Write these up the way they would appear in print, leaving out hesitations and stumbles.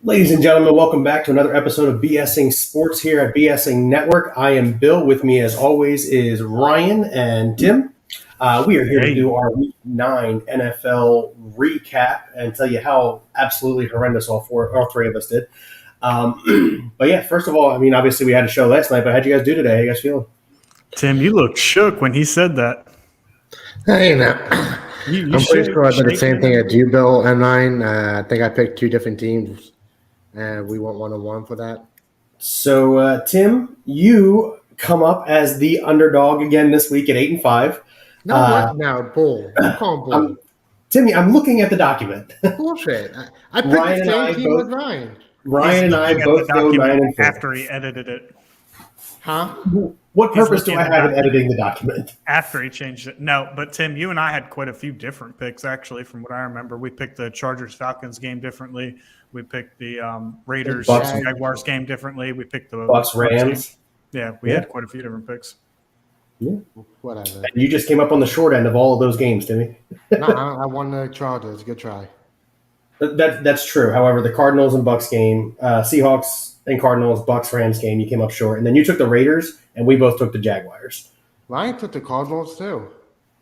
Ladies and gentlemen, welcome back to another episode of BSing Sports here at BSing Network. I am Bill. With me, as always, is Ryan and Tim. We are here to do our Week 9 NFL recap and tell you how absolutely horrendous all three of us did. But yeah, first of all, I mean, obviously we had a show last night, but how'd you guys do today? How you guys feeling? Tim, you looked shook when he said that. Hey, I'm pretty sure I did the same thing as you, Bill, M9. I think I picked two different teams, and we went 1-1 for that. So, Tim, you come up as the underdog again this week at 8-5. No, bull. You call him bull. Timmy, I'm looking at the document. Bullshit. I picked the same team with Ryan. Ryan and I both go 9-4 after he edited it. Huh? What purpose do I have in editing the document? After he changed it. No, but Tim, you and I had quite a few different picks, actually, from what I remember. We picked the Chargers-Falcons game differently. We picked the Raiders-Jaguars game differently. We picked the Bucks-Rams. Yeah, we had quite a few different picks. Yeah. Whatever. And you just came up on the short end of all of those games, Timmy. No, I won the Chargers. Good try. That's true. However, the Cardinals and Bucks game, Seahawks and Cardinals, Bucks-Rams game, you came up short. And then you took the Raiders, and we both took the Jaguars. Ryan took the Cardinals, too.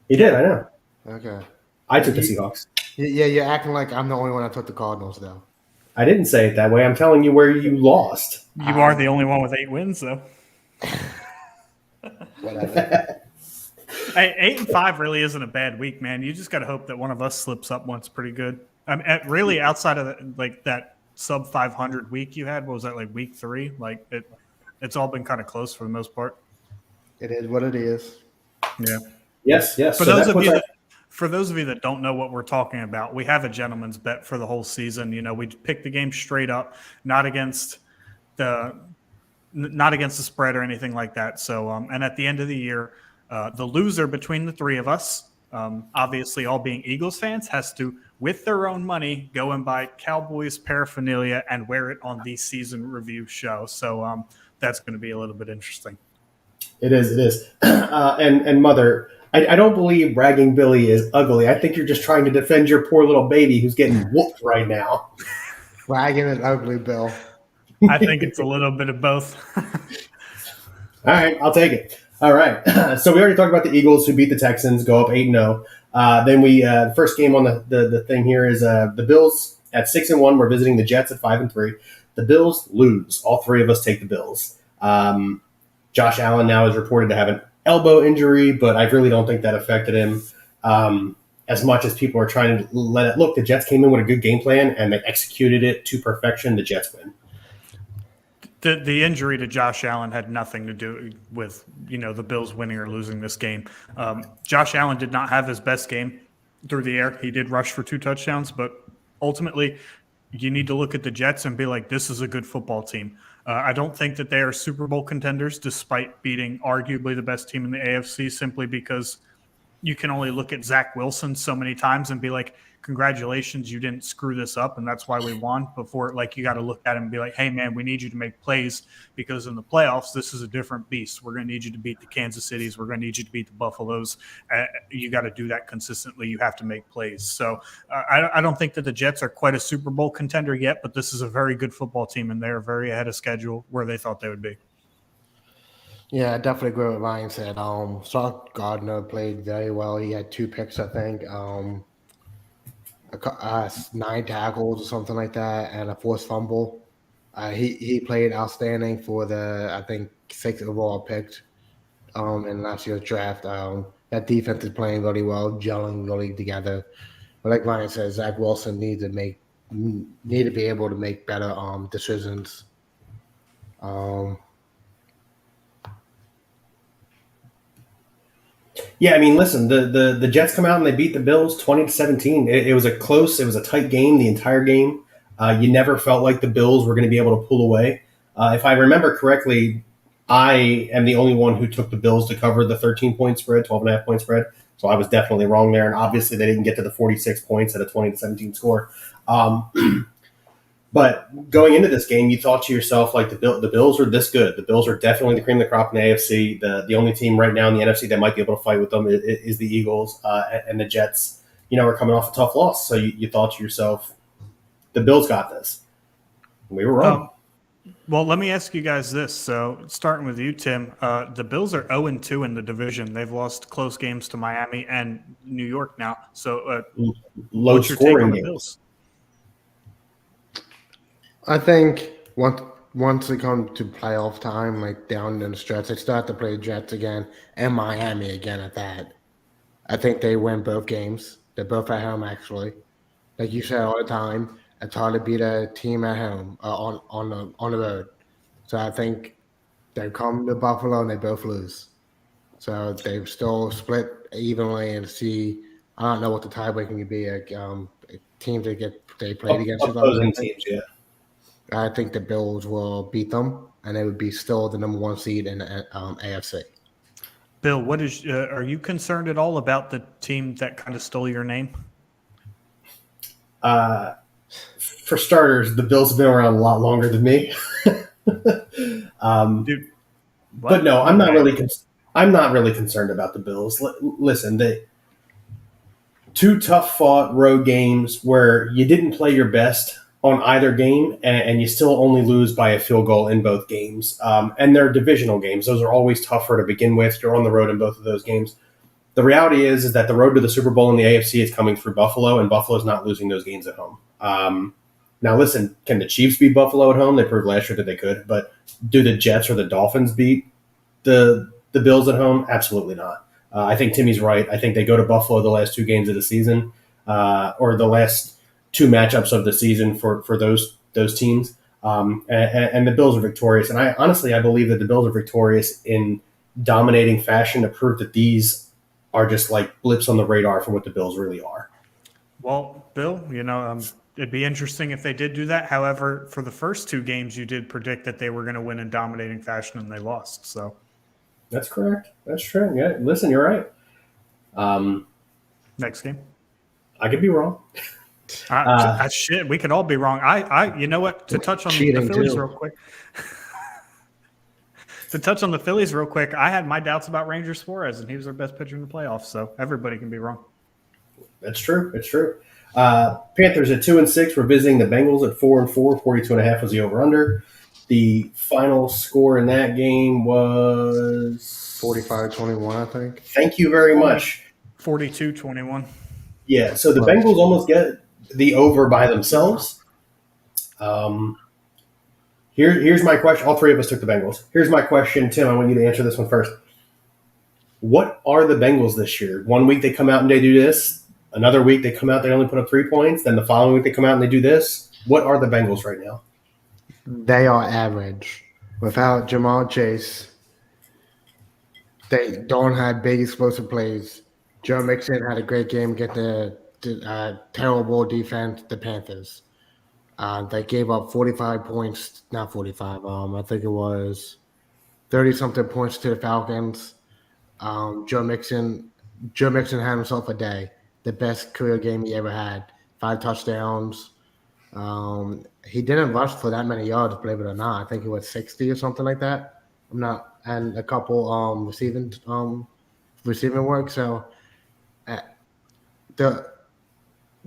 He did, I know. Okay. I took the Seahawks. Yeah, you're acting like I'm the only one that took the Cardinals, though. I didn't say it that way. I'm telling you where you lost. You are the only one with 8 wins, though. Whatever. Hey, 8-5 really isn't a bad week, man. You just got to hope that one of us slips up once pretty good. I mean, really, outside of that sub 500 week you had, what was that, like week 3? Like it's all been kind of close for the most part. It is what it is. Yeah. Yes. For those of you that don't know what we're talking about, we have a gentleman's bet for the whole season. You know, we pick the game straight up, not against the spread or anything like that. So, and at the end of the year, the loser between the three of us, obviously all being Eagles fans, has to, with their own money, go and buy Cowboys paraphernalia and wear it on the season review show. So that's going to be a little bit interesting. It is. And Mother, I don't believe bragging Billy is ugly. I think you're just trying to defend your poor little baby who's getting whooped right now. Bragging is ugly, Bill. I think it's a little bit of both. All right, I'll take it. All right. So we already talked about the Eagles who beat the Texans, go up 8-0. Then the first game on the thing here is the Bills at 6-1. We're visiting the Jets at 5-3. The Bills lose. All three of us take the Bills. Josh Allen now is reported to have an elbow injury, but I really don't think that affected him as much as people are trying to let it look. The Jets came in with a good game plan, and they executed it to perfection. The Jets win. The injury to Josh Allen had nothing to do with, the Bills winning or losing this game. Josh Allen did not have his best game through the air. He did rush for 2 touchdowns, but ultimately you need to look at the Jets and be like, this is a good football team. I don't think that they are Super Bowl contenders despite beating arguably the best team in the AFC, simply because you can only look at Zach Wilson so many times and be like, congratulations, you didn't screw this up, and that's why we won. Before, you got to look at him and be like, hey, man, we need you to make plays because in the playoffs, this is a different beast. We're going to need you to beat the Kansas Cities. We're going to need you to beat the Buffaloes. You got to do that consistently. You have to make plays. So I don't think that the Jets are quite a Super Bowl contender yet, but this is a very good football team, and they're very ahead of schedule where they thought they would be. Yeah, I definitely agree with what Ryan said. Sauce Gardner played very well. He had 2 picks, I think. 9 tackles or something like that, and a forced fumble. He played outstanding for the, I think, 6th overall picked in last year's draft. That defense is playing really well, gelling really together. But like Ryan said, Zach Wilson need to be able to make better decisions. Yeah, I mean, listen, the Jets come out and they beat the Bills 20-17. It was a tight game the entire game. You never felt like the Bills were going to be able to pull away. If I remember correctly, I am the only one who took the Bills to cover the 13-point spread, 12.5-point spread. So I was definitely wrong there. And obviously they didn't get to the 46 points at a 20-17 score. But going into this game, you thought to yourself, like, the Bills are this good. The Bills are definitely the cream of the crop in the AFC. The only team right now in the NFC that might be able to fight with them is the Eagles, and the Jets, are coming off a tough loss. So you thought to yourself, the Bills got this. We were wrong. Well, let me ask you guys this. So, starting with you, Tim, the Bills are 0-2 in the division. They've lost close games to Miami and New York now. So, Low what's your take on scoring the games. Bills? I think once they come to playoff time, like down in the stretch, they start to play Jets again and Miami again at that. I think they win both games. They're both at home, actually. Like you said all the time, it's hard to beat a team at home on the road. So I think they come to Buffalo and they both lose. So they've still split evenly and see. I don't know what the tiebreaking could be. Like, teams they played against each other. Opposing teams, yeah. I think the Bills will beat them, and they would be still the number 1 seed in the AFC. Bill, what is? Are you concerned at all about the team that kind of stole your name? For starters, the Bills have been around a lot longer than me. Dude, what? But no, I'm not really. I'm not really concerned about the Bills. Listen, the 2 tough fought road games where you didn't play your best on either game, and you still only lose by a field goal in both games. And they're divisional games; those are always tougher to begin with. You're on the road in both of those games. The reality is that the road to the Super Bowl in the AFC is coming through Buffalo, and Buffalo's not losing those games at home. Now, listen, can the Chiefs beat Buffalo at home? They proved last year that they could, but do the Jets or the Dolphins beat the Bills at home? Absolutely not. I think Timmy's right. I think they go to Buffalo the last 2 games of the season, or the last 2 matchups of the season for those teams, and the Bills are victorious. And I believe that the Bills are victorious in dominating fashion to prove that these are just like blips on the radar for what the Bills really are. Well, Bill, it'd be interesting if they did do that. However, for the first 2 games, you did predict that they were going to win in dominating fashion, and they lost. So that's correct. That's true. Yeah. Listen, you're right. Next game, I could be wrong. Shit, we could all be wrong. You know what? To touch on the Phillies real quick. To touch on the Phillies real quick, I had my doubts about Ranger Suarez, and he was their best pitcher in the playoffs. So everybody can be wrong. That's true. It's true. Panthers at 2-6. We're visiting the Bengals at 4-4. 42.5 was the over/under. The final score in that game was 45-21, I think. Thank you very much. 42-21. Yeah. So the Bengals almost get the over by themselves. Here's my question. All 3 of us took the Bengals. Here's my question, Tim. I want you to answer this one first. What are the Bengals this year? 1 week they come out and they do this. Another week they come out, they only put up 3 points. Then the following week they come out and they do this. What are the Bengals right now? They are average. Without Jamar Chase, they don't have big explosive plays. Joe Mixon had a great game against the terrible defense, the Panthers. They gave up 45 points, not 45. I think it was 30-something points to the Falcons. Joe Mixon had himself a day. The best career game he ever had. 5 touchdowns. He didn't rush for that many yards, believe it or not. I think it was 60 or something like that. And a couple receiving work. So they're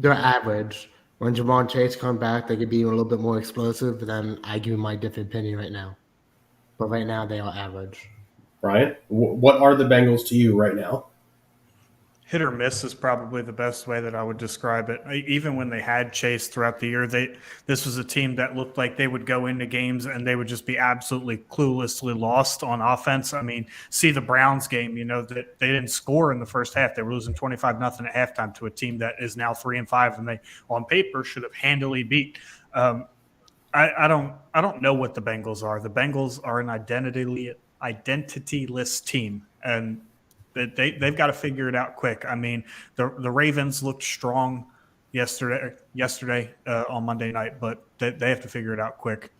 average. When Jamar Chase comes back, they could be a little bit more explosive. But then I give you my different opinion right now. But right now they are average. Brian, what are the Bengals to you right now? Hit or miss is probably the best way that I would describe it. Even when they had Chase throughout the year, this was a team that looked like they would go into games and they would just be absolutely cluelessly lost on offense. I mean, see the Browns game, that they didn't score in the first half. They were losing 25-0 at halftime to a team that is now 3-5, and they, on paper, should have handily beat. I don't know what the Bengals are. The Bengals are an identityless team, and they've got to figure it out quick. I mean, the Ravens looked strong yesterday on Monday night, but they have to figure it out quick.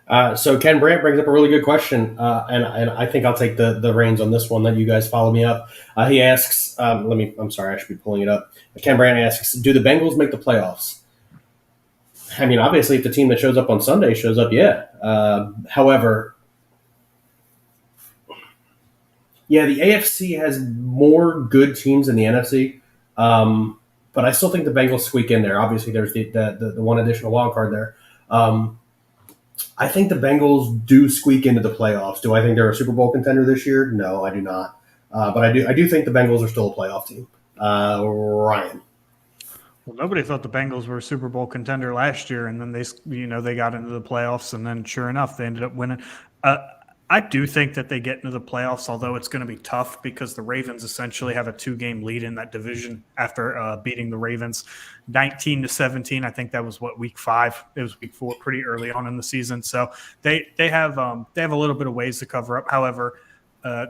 So Ken Brandt brings up a really good question, and I think I'll take the reins on this one. Let you guys follow me up. He asks, I'm sorry, I should be pulling it up. Ken Brandt asks, do the Bengals make the playoffs? I mean, obviously, if the team that shows up on Sunday shows up, yeah. However, yeah, the AFC has more good teams than the NFC. but I still think the Bengals squeak in there. Obviously, there's the one additional wild card there. I think the Bengals do squeak into the playoffs. Do I think they're a Super Bowl contender this year? No, I do not. But I do think the Bengals are still a playoff team. Ryan. Well, nobody thought the Bengals were a Super Bowl contender last year, and then they got into the playoffs, and then sure enough, they ended up winning. I do think that they get into the playoffs, although it's going to be tough because the Ravens essentially have a 2-game lead in that division after beating the Ravens 19-17. I think that was week 5. It was week 4, pretty early on in the season. So they have a little bit of ways to cover up. However,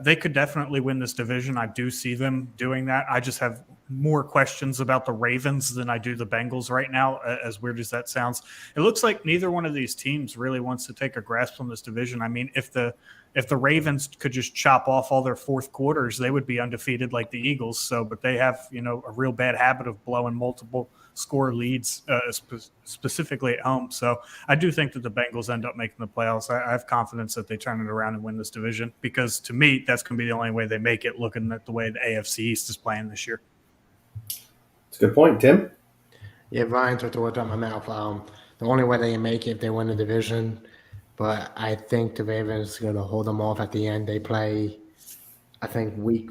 they could definitely win this division. I do see them doing that. I just have more questions about the Ravens than I do the Bengals right now, as weird as that sounds. It looks like neither one of these teams really wants to take a grasp on this division. I mean, if the Ravens could just chop off all their fourth quarters, they would be undefeated like the Eagles. So, but they have, a real bad habit of blowing multiple score leads, specifically at home. So I do think that the Bengals end up making the playoffs. I have confidence that they turn it around and win this division because, to me, that's going to be the only way they make it, looking at the way the AFC East is playing this year. That's a good point, Tim. Yeah, Ryan took the words out of my mouth. The only way they can make it if they win the division, but I think the Ravens are going to hold them off at the end. They play, I think, week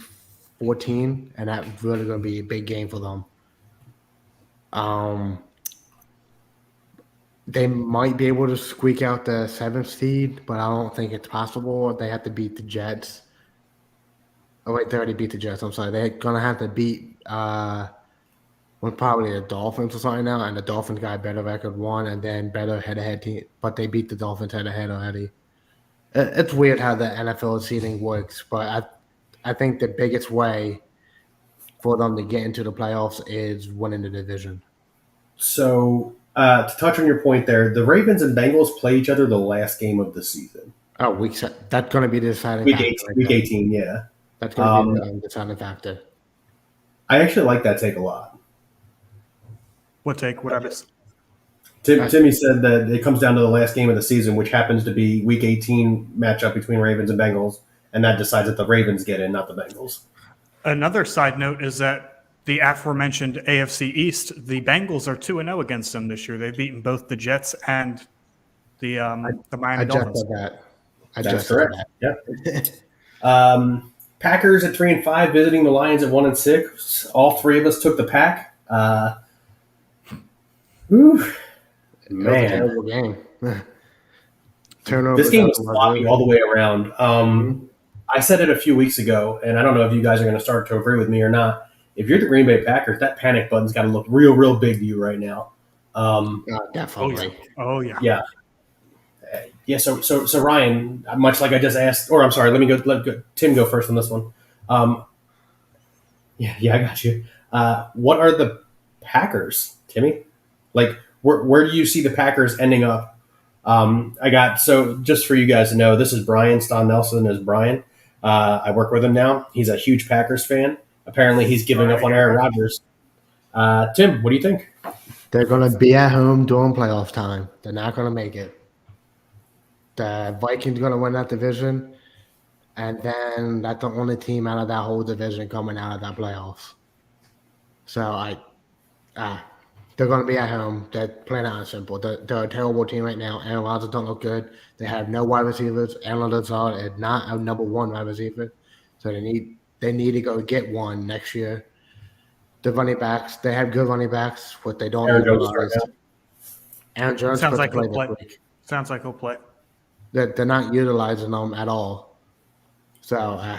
14, and that's really going to be a big game for them. They might be able to squeak out the 7th seed, but I don't think it's possible. They have to beat the Jets. Oh, wait, they already beat the Jets. I'm sorry. They're going to have to beat probably the Dolphins or something now, and the Dolphins got a better record, one, and then better head-to-head team, but they beat the Dolphins head-to-head already. It's weird how the NFL seeding works, but I think the biggest way for them to get into the playoffs is winning the division. So, to touch on your point there, the Ravens and Bengals play each other the last game of the season. Oh, that's going to be the deciding week factor. Week 18, yeah. That's going to be the deciding factor. I actually like that take a lot. What take? What happens? Timmy said that it comes down to the last game of the season, which happens to be Week 18 matchup between Ravens and Bengals, and that decides that the Ravens get in, not the Bengals. Another side note is that the aforementioned AFC East, the Bengals are 2-0 against them this year. They've beaten both the Jets and the Miami Dolphins. I just said that. Yeah. Packers at 3-5, visiting the Lions at 1-6. All three of us took the Pack. Man, terrible game. This game was sloppy all the way around. I said it a few weeks ago, and I don't know if you guys are going to start to agree with me or not. If you're the Green Bay Packers, that panic button's got to look real, real big to you right now. Definitely. Oh yeah. Yeah. Yeah. So Ryan, much like I just asked, or I'm sorry, let Tim go first on this one. Yeah, I got you. What are the Packers, Timmy? Like, where do you see the Packers ending up? So just for you guys to know, this is Brian. Ston Nelson is Brian. I work with him now. He's a huge Packers fan. Apparently, he's giving up on Aaron Rodgers. Tim, what do you think? They're going to be at home during playoff time. They're not going to make it. The Vikings are going to win that division, and then that's the only team out of that whole division coming out of that playoffs. So they're going to be at home. They're playing out simple. They're a terrible team right now. Aaron Rodgers don't look good. They have no wide receivers. Aaron Lazard is not a number one wide receiver, so they need to go get one next year. The running backs, they have good running backs, but they don't. Aaron Jones right now. Aaron Jones sounds like he'll play. Sounds like he'll play. They're not utilizing them at all. So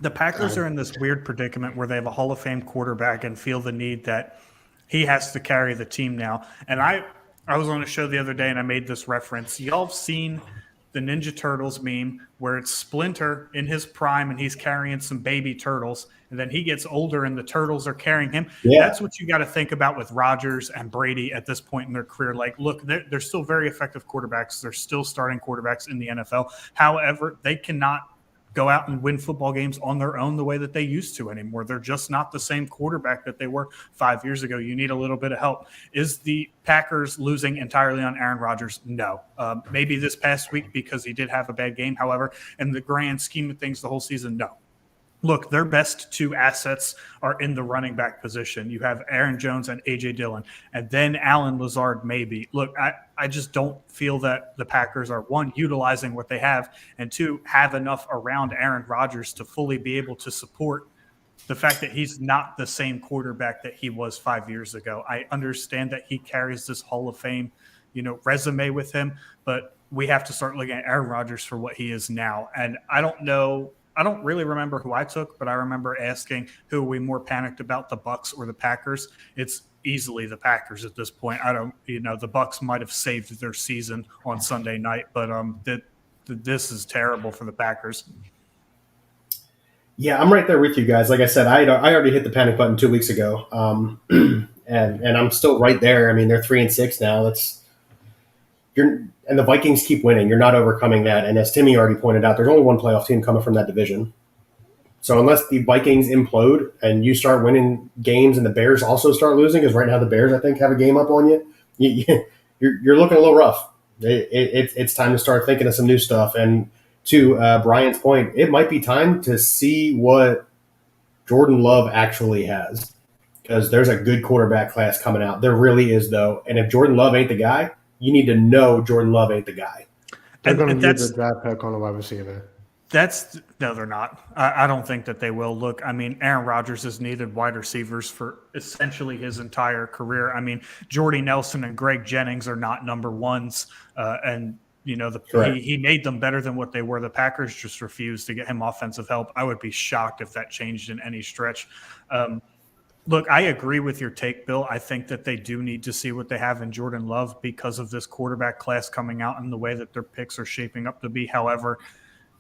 the Packers are in this weird predicament where they have a Hall of Fame quarterback and feel the need that he has to carry the team now. And I was on a show the other day and I made this reference. Y'all have seen the Ninja Turtles meme where it's Splinter in his prime and he's carrying some baby turtles, and then he gets older and the turtles are carrying him. Yeah. That's what you got to think about with Rodgers and Brady at this point in their career. Like, look, they're still very effective quarterbacks. They're still starting quarterbacks in the NFL. However, they cannot go out and win football games on their own the way that they used to anymore. They're just not the same quarterback that they were 5 years ago. You need a little bit of help. Is the Packers losing entirely on Aaron Rodgers? No. Maybe this past week because he did have a bad game. However, in the grand scheme of things, the whole season, no. look, their best two assets are in the running back position. You have Aaron Jones and A.J. Dillon, and then Alan Lazard maybe. Look, I just don't feel that the Packers are, one, utilizing what they have, and two, have enough around Aaron Rodgers to fully be able to support the fact that he's not the same quarterback that he was 5 years ago. I understand that he carries this Hall of Fame, resume with him, but we have to start looking at Aaron Rodgers for what he is now. And I don't really remember who I took, but I remember asking who are we more panicked about, the Bucs or the Packers? It's easily the Packers at this point. The Bucs might have saved their season on Sunday night, but this is terrible for the Packers. Yeah, I'm right there with you guys. Like I said, I already hit the panic button 2 weeks ago, and I'm still right there. I mean, they're 3-6 now. And the Vikings keep winning. You're not overcoming that. And as Timmy already pointed out, there's only one playoff team coming from that division. So unless the Vikings implode and you start winning games and the Bears also start losing, because right now the Bears, I think, have a game up on you're looking a little rough. It's time to start thinking of some new stuff. And to Brian's point, it might be time to see what Jordan Love actually has, because there's a good quarterback class coming out. There really is, though. And if Jordan Love ain't the guy, you need to know Jordan Love ain't the guy. They're going to use the draft pick on a wide receiver. No, they're not. I don't think that they will. Look, I mean, Aaron Rodgers has needed wide receivers for essentially his entire career. I mean, Jordy Nelson and Greg Jennings are not number ones, and he made them better than what they were. The Packers just refused to get him offensive help. I would be shocked if that changed in any stretch. Look, I agree with your take, Bill. I think that they do need to see what they have in Jordan Love because of this quarterback class coming out and the way that their picks are shaping up to be. However,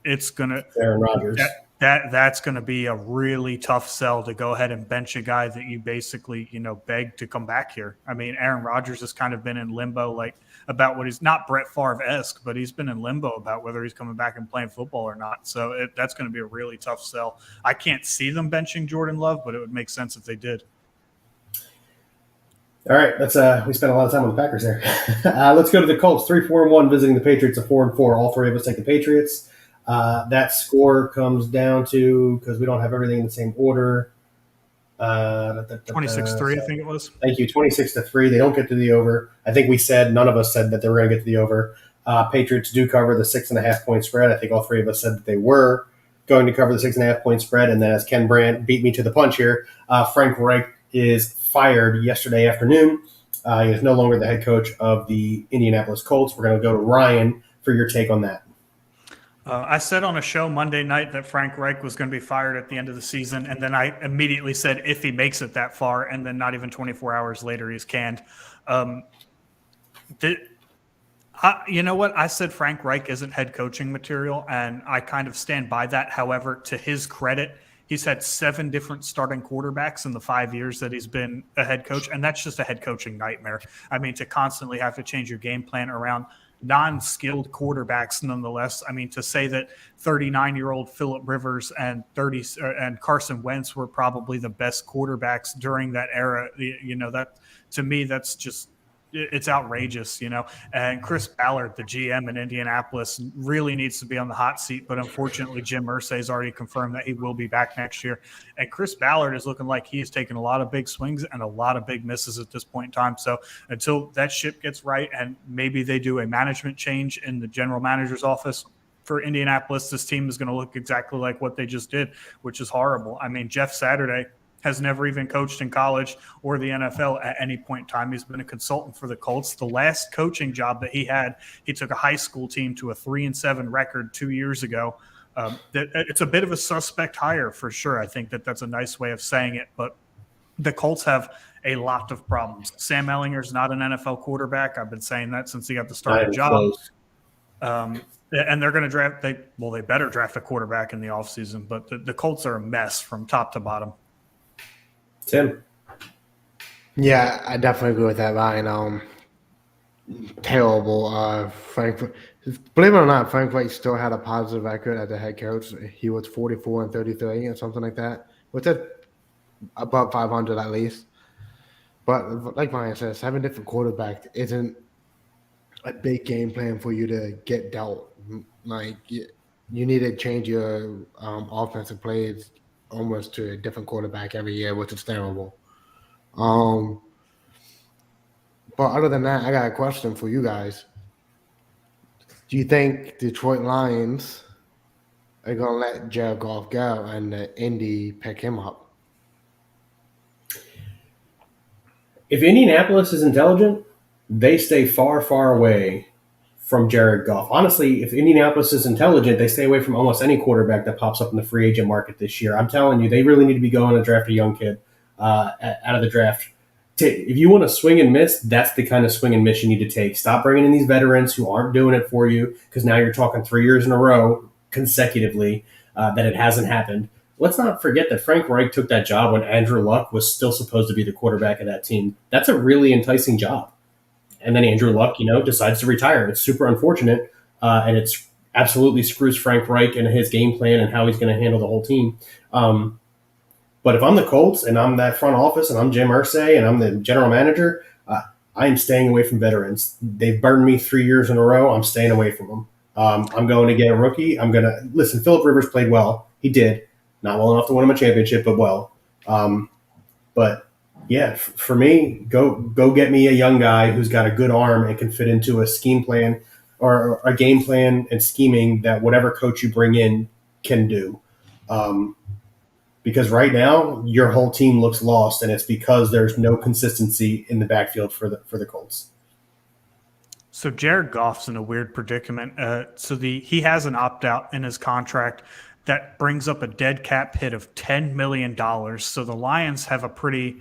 it's gonna Aaron Rodgers. That's going to be a really tough sell to go ahead and bench a guy that you basically beg to come back here. I mean, Aaron Rodgers has kind of been in limbo, like about what he's not Brett Favre-esque, but he's been in limbo about whether he's coming back and playing football or not. So that's going to be a really tough sell. I can't see them benching Jordan Love, but it would make sense if they did. All right, we spent a lot of time on the Packers there. Let's go to the Colts. 3-4-1 visiting the Patriots. 4-4. All three of us take the Patriots. That score comes down to, because we don't have everything in the same order, 26-3, I think it was. Thank you. 26-3. They don't get to the over. I think none of us said that they were going to get to the over. Patriots do cover the 6.5 point spread. I think all three of us said that they were going to cover the 6.5 point spread. And then, as Ken Brandt beat me to the punch here, Frank Reich is fired yesterday afternoon. He is no longer the head coach of the Indianapolis Colts. We're going to go to Ryan for your take on that. I said on a show Monday night that Frank Reich was going to be fired at the end of the season, and then I immediately said if he makes it that far, and then not even 24 hours later he's canned. You know what? I said Frank Reich isn't head coaching material, and I kind of stand by that. However, to his credit, he's had 7 different starting quarterbacks in the 5 years that he's been a head coach, and that's just a head coaching nightmare. I mean, to constantly have to change your game plan around non-skilled quarterbacks, nonetheless. I mean, to say that 39-year-old Phillip Rivers and Carson Wentz were probably the best quarterbacks during that era, that to me, that's just, it's outrageous, And Chris Ballard, the GM in Indianapolis, really needs to be on the hot seat. But unfortunately, Jim Irsay has already confirmed that he will be back next year. And Chris Ballard is looking like he has taken a lot of big swings and a lot of big misses at this point in time. So until that ship gets right and maybe they do a management change in the general manager's office for Indianapolis, this team is going to look exactly like what they just did, which is horrible. I mean, Jeff Saturday has never even coached in college or the NFL at any point in time. He's been a consultant for the Colts. The last coaching job that he had, he took a high school team to a 3-7 record 2 years ago. It's a bit of a suspect hire for sure. I think that's a nice way of saying it, but the Colts have a lot of problems. Sam Ehlinger's not an NFL quarterback. I've been saying that since he got the starting job. And they're going to draft, they better draft a quarterback in the offseason, but the Colts are a mess from top to bottom. Tim. Yeah, I definitely agree with that, Ryan. Terrible. Believe it or not, Frank Reich still had a positive record as a head coach. He was 44-33 or something like that, which is above 500 at least. But like Ryan said, 7 different quarterbacks isn't a big game plan for you to get dealt. Like you need to change your offensive plays almost to a different quarterback every year, which is terrible. But other than that, I got a question for you guys. Do you think Detroit Lions are going to let Jared Goff go and Indy pick him up? If Indianapolis is intelligent, they stay far, far away from Jared Goff. Honestly, if Indianapolis is intelligent, they stay away from almost any quarterback that pops up in the free agent market this year. I'm telling you, they really need to be going to draft a young kid out of the draft. If you want to swing and miss, that's the kind of swing and miss you need to take. Stop bringing in these veterans who aren't doing it for you, because now you're talking 3 years in a row consecutively that it hasn't happened. Let's not forget that Frank Reich took that job when Andrew Luck was still supposed to be the quarterback of that team. That's a really enticing job. And then Andrew Luck, decides to retire. It's super unfortunate, and it's absolutely screws Frank Reich and his game plan and how he's going to handle the whole team. But if I'm the Colts and I'm that front office and I'm Jim Irsay and I'm the general manager, I am staying away from veterans. They've burned me 3 years in a row. I'm staying away from them. I'm going to get a rookie. I'm going to – listen, Phillip Rivers played well. He did. Not well enough to win him a championship, but well. But, yeah, for me, go get me a young guy who's got a good arm and can fit into a scheme plan or a game plan and scheming that whatever coach you bring in can do. Because right now your whole team looks lost, and it's because there's no consistency in the backfield for the Colts. So Jared Goff's in a weird predicament. He has an opt-out in his contract that brings up a dead cap hit of $10 million. So the Lions have a pretty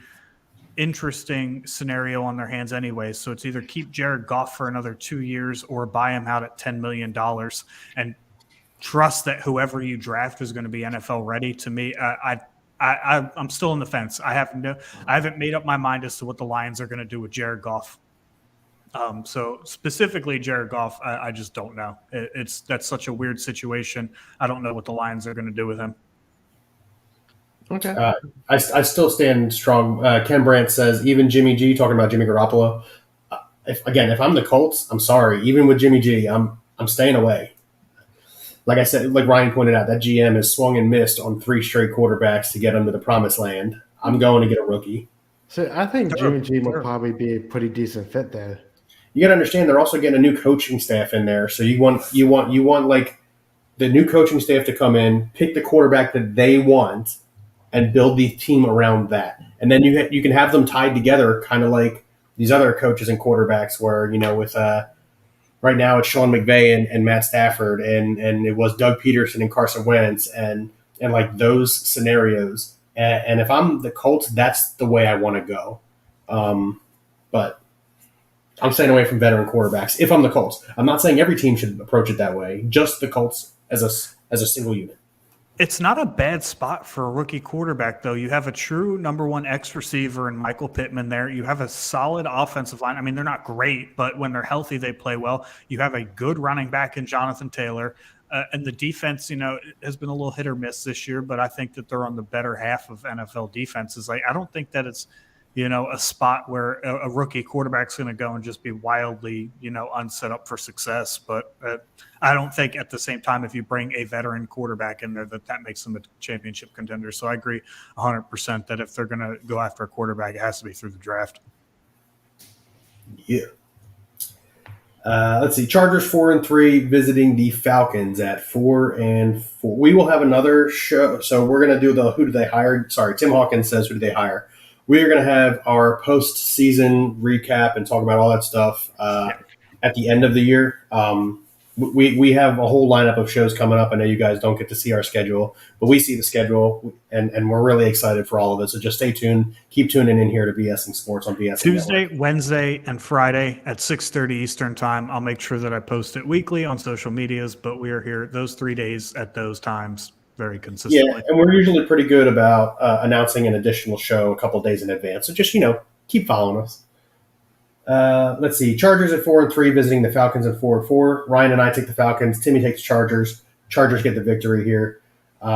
interesting scenario on their hands anyway. So it's either keep Jared Goff for another 2 years or buy him out at $10 million and trust that whoever you draft is going to be NFL ready. To me, I'm still on the fence. I haven't made up my mind as to what the Lions are going to do with Jared Goff. So specifically Jared Goff, I just don't know. That's such a weird situation. I don't know what the Lions are going to do with him. Okay. I still stand strong. Ken Brandt says even Jimmy G, talking about Jimmy Garoppolo. If I'm the Colts, I'm sorry. Even with Jimmy G, I'm staying away. Like I said, like Ryan pointed out, that GM has swung and missed on 3 straight quarterbacks to get them to the promised land. I'm going to get a rookie. So I think Jimmy G will probably be a pretty decent fit there. You got to understand they're also getting a new coaching staff in there. So you want like the new coaching staff to come in, pick the quarterback that they want, and build the team around that. And then you can have them tied together, kind of like these other coaches and quarterbacks, where with right now it's Sean McVay and Matt Stafford, and it was Doug Peterson and Carson Wentz, and like those scenarios. And if I'm the Colts, that's the way I want to go. But I'm staying away from veteran quarterbacks if I'm the Colts. I'm not saying every team should approach it that way. Just the Colts as a single unit. It's not a bad spot for a rookie quarterback, though. You have a true number one X receiver in Michael Pittman there. You have a solid offensive line. I mean, they're not great, but when they're healthy, they play well. You have a good running back in Jonathan Taylor. And the defense, has been a little hit or miss this year, but I think that they're on the better half of NFL defenses. Like, I don't think that it's, a spot where a rookie quarterback's going to go and just be wildly, unset up for success. But I don't think at the same time, if you bring a veteran quarterback in there, that makes them a championship contender. So I agree 100% that if they're going to go after a quarterback, it has to be through the draft. Yeah. Let's see. Chargers 4-3 visiting the Falcons at 4-4. We will have another show. So we're going to do the who do they hire. Sorry, Tim Hawkins says who do they hire. We are going to have our post-season recap and talk about all that stuff at the end of the year. We have a whole lineup of shows coming up. I know you guys don't get to see our schedule, but we see the schedule, and we're really excited for all of it. So just stay tuned. Keep tuning in here to BSing Sports on BSing Tuesday, Network. Wednesday, and Friday at 6:30 Eastern Time. I'll make sure that I post it weekly on social medias, but we are here those 3 days at those times very consistently. Yeah, and we're usually pretty good about announcing an additional show a couple days in advance. So just, keep following us. Let's see. Chargers at 4-3 visiting the Falcons at 4-4. Ryan and I take the Falcons. Timmy takes Chargers. Chargers get the victory here. It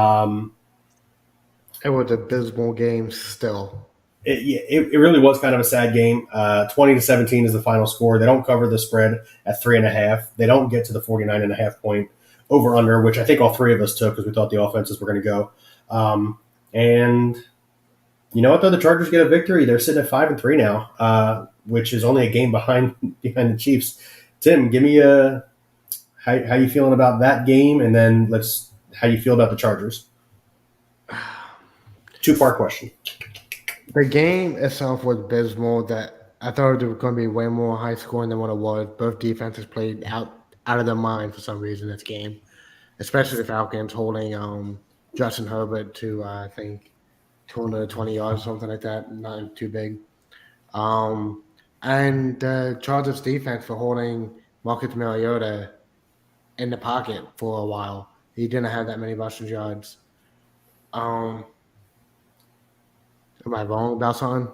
was a dismal game still. It really was kind of a sad game. 20-17 is the final score. They don't cover the spread at 3.5. They don't get to the 49.5 point over under, which I think all three of us took because we thought the offenses were going to go. And you know what, though? The Chargers get a victory. They're sitting at 5-3 now, which is only a game behind the Chiefs. Tim, give me how you feeling about that game, and then how you feel about the Chargers. 2-part question. The game itself was abysmal. That I thought it was going to be way more high scoring than what it was. Both defenses played out of their mind for some reason this game, especially the Falcons holding Justin Herbert to I think 220 yards or something like that. Not too big. And the Chargers defense for holding Marcus Mariota in the pocket for a while. He didn't have that many rushing yards. Am I wrong about something?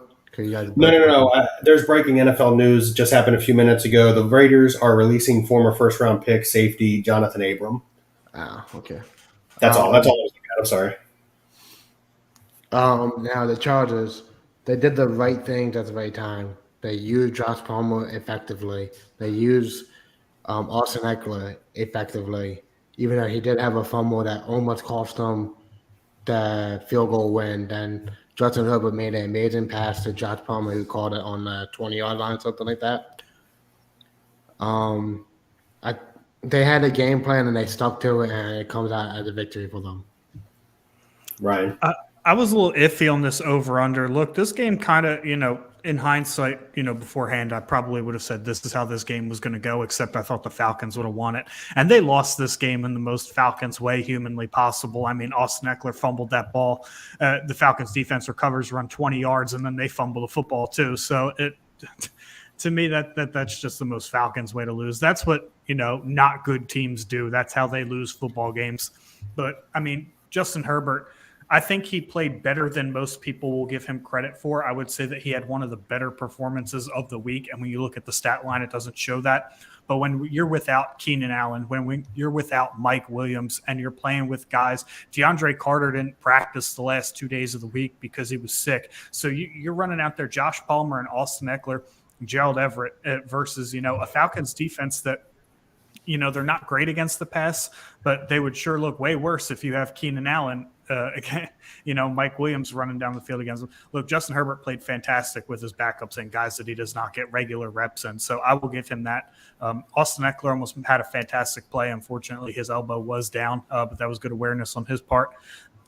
No. There's breaking NFL news just happened a few minutes ago. The Raiders are releasing former first-round pick safety Jonathan Abram. Okay. That's all. That's all I was looking at. I'm sorry. Now the Chargers, they did the right things at the right time. They used Josh Palmer effectively. They used Austin Eckler effectively, even though he did have a fumble that almost cost them the field goal win. Then Justin Herbert made an amazing pass to Josh Palmer, who called it on the 20-yard line, something like that. They had a game plan and they stuck to it, and it comes out as a victory for them. Ryan. I was a little iffy on this over-under. Look, this game kind of, in hindsight, beforehand, I probably would have said this is how this game was going to go, except I thought the Falcons would have won it. And they lost this game in the most Falcons way humanly possible. I mean, Austin Eckler fumbled that ball. The Falcons defense recovers, run 20 yards, and then they fumble the football too. So to me, that's just the most Falcons way to lose. That's what, not good teams do. That's how they lose football games. But, I mean, Justin Herbert, I think he played better than most people will give him credit for. I would say that he had one of the better performances of the week. And when you look at the stat line, it doesn't show that. But when you're without Keenan Allen, you're without Mike Williams, and you're playing with guys, DeAndre Carter didn't practice the last 2 days of the week because he was sick. So you're running out there, Josh Palmer and Austin Eckler, Gerald Everett versus, a Falcons defense that, they're not great against the pass, but they would sure look way worse if you have Keenan Allen, Mike Williams running down the field against them. Look, Justin Herbert played fantastic with his backups and guys that he does not get regular reps in. So I will give him that. Austin Eckler almost had a fantastic play. Unfortunately, his elbow was down, but that was good awareness on his part.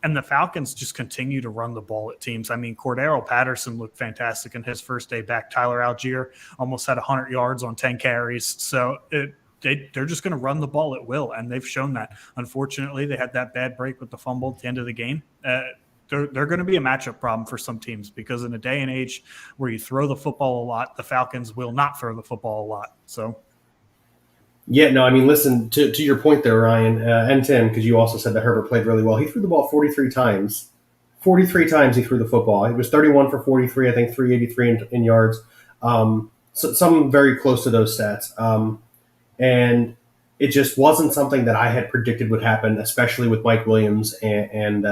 And the Falcons just continue to run the ball at teams. I mean, Cordero Patterson looked fantastic in his first day back. Tyler Algier almost had 100 yards on 10 carries. So they're just going to run the ball at will, and they've shown that. Unfortunately, they had that bad break with the fumble at the end of the game. They're going to be a matchup problem for some teams because in a day and age where you throw the football a lot, the Falcons will not throw the football a lot. So, yeah, no, I mean, listen, to your point there, Ryan, and Tim, because you also said that Herbert played really well. He threw the ball 43 times. 43 times he threw the football. He was 31 for 43, I think 383 in yards. So some very close to those stats. And it just wasn't something that I had predicted would happen, especially with Mike Williams and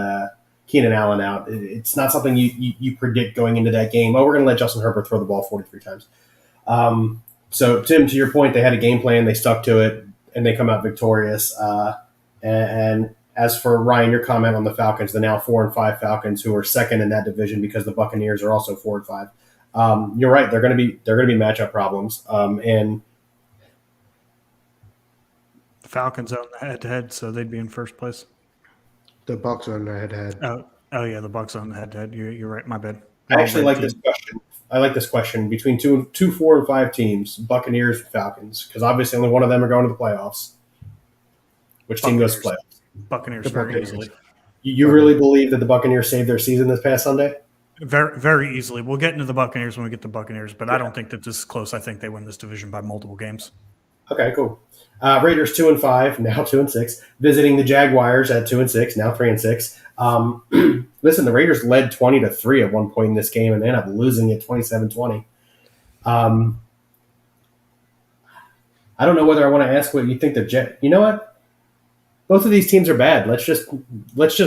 Keenan Allen out. It's not something you predict going into that game. Oh, we're going to let Justin Herbert throw the ball 43 times. So, Tim, to your point, they had a game plan. They stuck to it, and they come out victorious. And as for Ryan, your comment on the Falcons, the now 4-5 Falcons, who are second in that division because the Buccaneers are also 4-5. You're right. They're going to be matchup problems. And Falcons own the head-to-head, so they'd be in first place. The Bucs are in the head-to-head. Oh yeah, the Bucs own the head-to-head. You're right. My bad. I actually like this question. I like this question between two 4-5 teams, Buccaneers and Falcons, because obviously only one of them are going to the playoffs. Which team goes to playoffs? Buccaneers very easily. You really believe that the Buccaneers saved their season this past Sunday? Very, very easily. We'll get into the Buccaneers when we get to Buccaneers, but I don't think that this is close. I think they win this division by multiple games. Okay, cool. Raiders 2-5, now 2-6, visiting the Jaguars at 2-6, now 3-6. Listen, the Raiders led 20-3 at one point in this game, and they ended up losing it 27-20. I don't know whether I want to ask what you think the You know what? both of these teams are bad. Let's just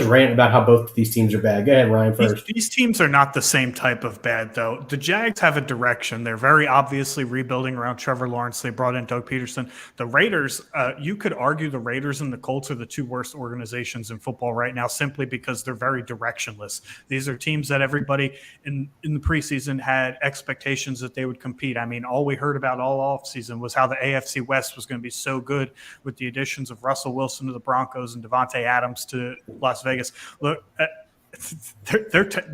rant about how both of these teams are bad. Go ahead, Ryan, first. These teams are not the same type of bad, though. The Jags have a direction. They're very obviously rebuilding around Trevor Lawrence. They brought in Doug Peterson. The Raiders, you could argue the Raiders and the Colts are the two worst organizations in football right now simply because they're very directionless. These are teams that everybody in the preseason had expectations that they would compete. I mean, all we heard about all offseason was how the AFC West was going to be so good with the additions of Russell Wilson to the Broncos and Devontae Adams to Las Vegas. Look,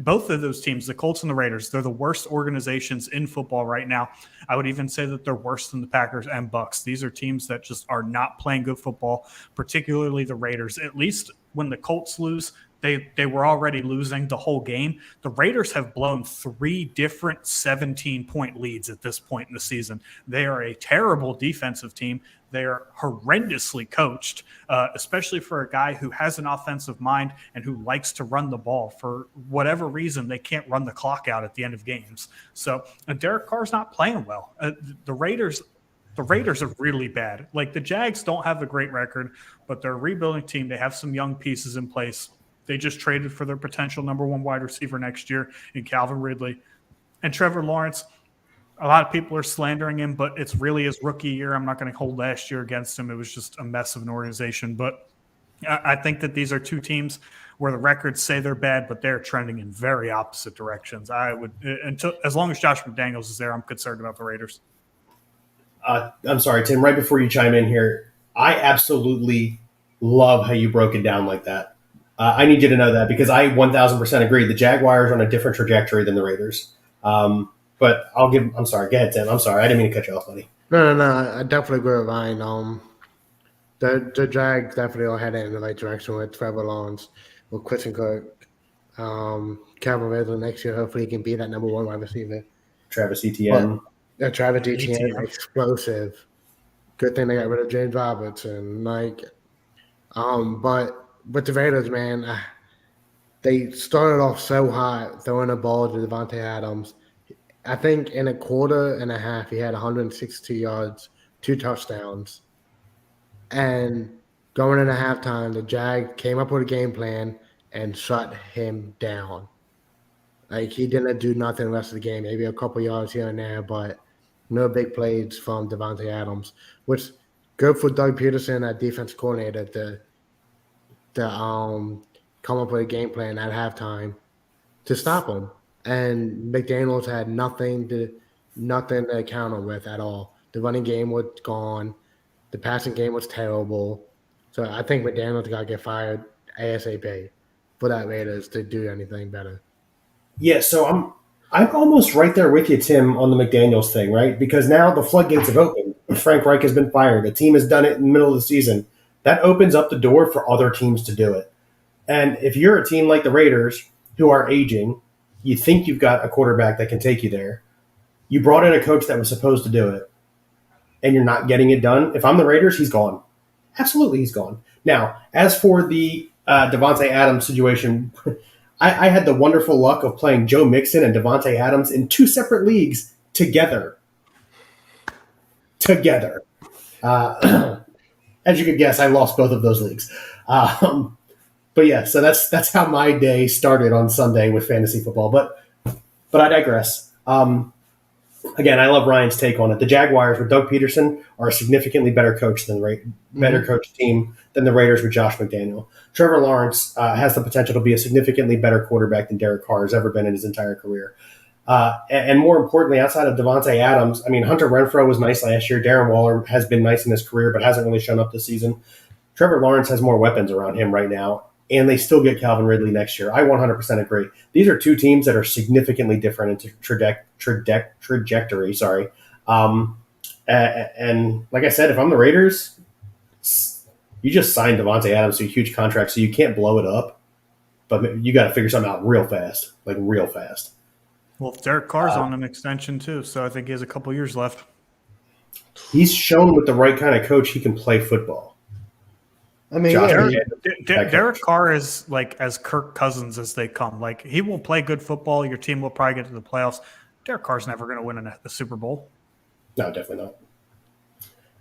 both of those teams, the Colts and the Raiders, they're the worst organizations in football right now. I would even say that they're worse than the Packers and Bucks. These are teams that just are not playing good football, particularly the Raiders. At least when the Colts lose, they were already losing the whole game. The Raiders have blown 3 different 17-point leads at this point in the season. They are a terrible defensive team. They are horrendously coached, especially for a guy who has an offensive mind and who likes to run the ball. For whatever reason, they can't run the clock out at the end of games. So Derek Carr's not playing well. The Raiders are really bad. Like, the Jags don't have a great record, but they're a rebuilding team. They have some young pieces in place. They just traded for their potential number 1 wide receiver next year in Calvin Ridley. And Trevor Lawrence, a lot of people are slandering him, but it's really his rookie year. I'm not going to hold last year against him. It was just a mess of an organization. But I think that these are two teams where the records say they're bad, but they're trending in very opposite directions. As long as Josh McDaniels is there, I'm concerned about the Raiders. I'm sorry, Tim, right before you chime in here, I absolutely love how you broke it down like that. I need you to know that because I 1,000% agree. The Jaguars are on a different trajectory than the Raiders. But I'm sorry. Go ahead, Tim. I'm sorry. I didn't mean to cut you off, buddy. No. I definitely agree with Ryan. The Jags definitely are heading in the right direction with Trevor Lawrence, with Christian Kirk, Calvin Ridley next year. Hopefully he can be that number 1 wide receiver. Travis Etienne. Travis Etienne, explosive. Good thing they got rid of James Robertson. But with the Raiders, man, they started off so hot throwing the ball to Devontae Adams. I think in a quarter and a half, he had 162 yards, 2 touchdowns. And going into halftime, the Jag came up with a game plan and shut him down. Like, he didn't do nothing the rest of the game, maybe a couple yards here and there, but no big plays from Devontae Adams, which good for Doug Peterson, that defense coordinator, to come up with a game plan at halftime to stop him. And McDaniels had nothing to counter with at all. The running game was gone. The passing game was terrible. So I think McDaniels got to get fired ASAP for that Raiders to do anything better. Yeah, so I'm almost right there with you, Tim, on the McDaniels thing, right? Because now the floodgates have opened. Frank Reich has been fired. The team has done it in the middle of the season. That opens up the door for other teams to do it. And if you're a team like the Raiders who are aging, you think you've got a quarterback that can take you there. You brought in a coach that was supposed to do it, and you're not getting it done. If I'm the Raiders, he's gone. Absolutely, he's gone. Now, as for the Devontae Adams situation, I had the wonderful luck of playing Joe Mixon and Devontae Adams in 2 separate leagues together. As you could guess, I lost both of those leagues. But yeah, so that's how my day started on Sunday with fantasy football. But I digress. Again, I love Ryan's take on it. The Jaguars with Doug Peterson are a significantly better coach coach team than the Raiders with Josh McDaniel. Trevor Lawrence has the potential to be a significantly better quarterback than Derek Carr has ever been in his entire career. And more importantly, outside of Devontae Adams, I mean, Hunter Renfrow was nice last year. Darren Waller has been nice in his career, but hasn't really shown up this season. Trevor Lawrence has more weapons around him right now, and they still get Calvin Ridley next year. I 100% agree. These are two teams that are significantly different in trajectory. Sorry. And like I said, if I'm the Raiders, you just signed Devontae Adams to a huge contract, so you can't blow it up. But you got to figure something out real fast, like real fast. Well, Derek Carr's on an extension too, so I think he has a couple years left. He's shown with the right kind of coach he can play football. I mean, Derek Carr is like as Kirk Cousins as they come. Like, he will play good football. Your team will probably get to the playoffs. Derek Carr's never going to win a Super Bowl. No, definitely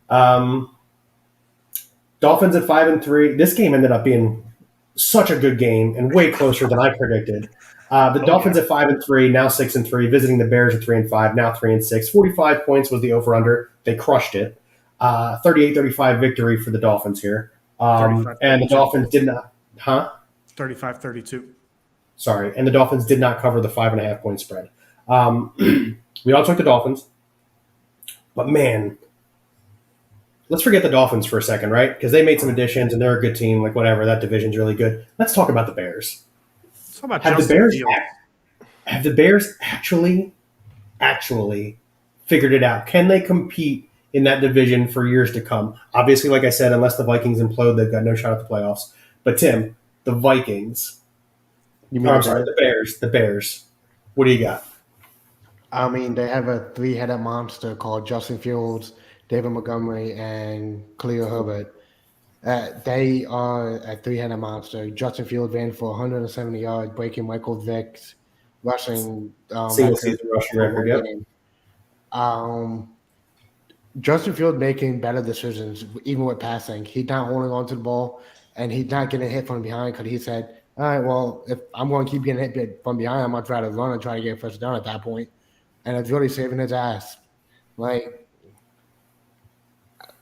not. Dolphins at 5-3. This game ended up being such a good game and way closer than I predicted. The Dolphins at 5-3, now 6-3, visiting the Bears at 3-5, now 3-6. 45 points was the over/under. They crushed it. 38-35 victory for the Dolphins here. And the Dolphins did not, 35-32. Sorry, and the Dolphins did not cover the 5.5 point spread. We all took the Dolphins, but man, let's forget the Dolphins for a second, right? Because they made some additions and they're a good team. Like whatever, that division's really good. Let's talk about the Bears. How about Have the Justin Bears Fields? have the Bears actually figured it out? Can they compete in that division for years to come? Obviously, like I said, unless the Vikings implode, they've got no shot at the playoffs. But Tim, the Vikings. I'm sorry, the Bears. The Bears. What do you got? I mean, they have a three-headed monster called Justin Fields, David Montgomery, and Khalil Herbert. They are a three-headed monster. Justin Fields ran for 170 yards, breaking Michael Vick's rushing Single-season rushing record, yep. Justin Fields making better decisions, even with passing. He's not holding on to the ball, and he's not getting hit from behind because he said, all right, well, if I'm going to keep getting hit from behind, I'm going to try to run and try to get a first down at that point. And it's really saving his ass. Like,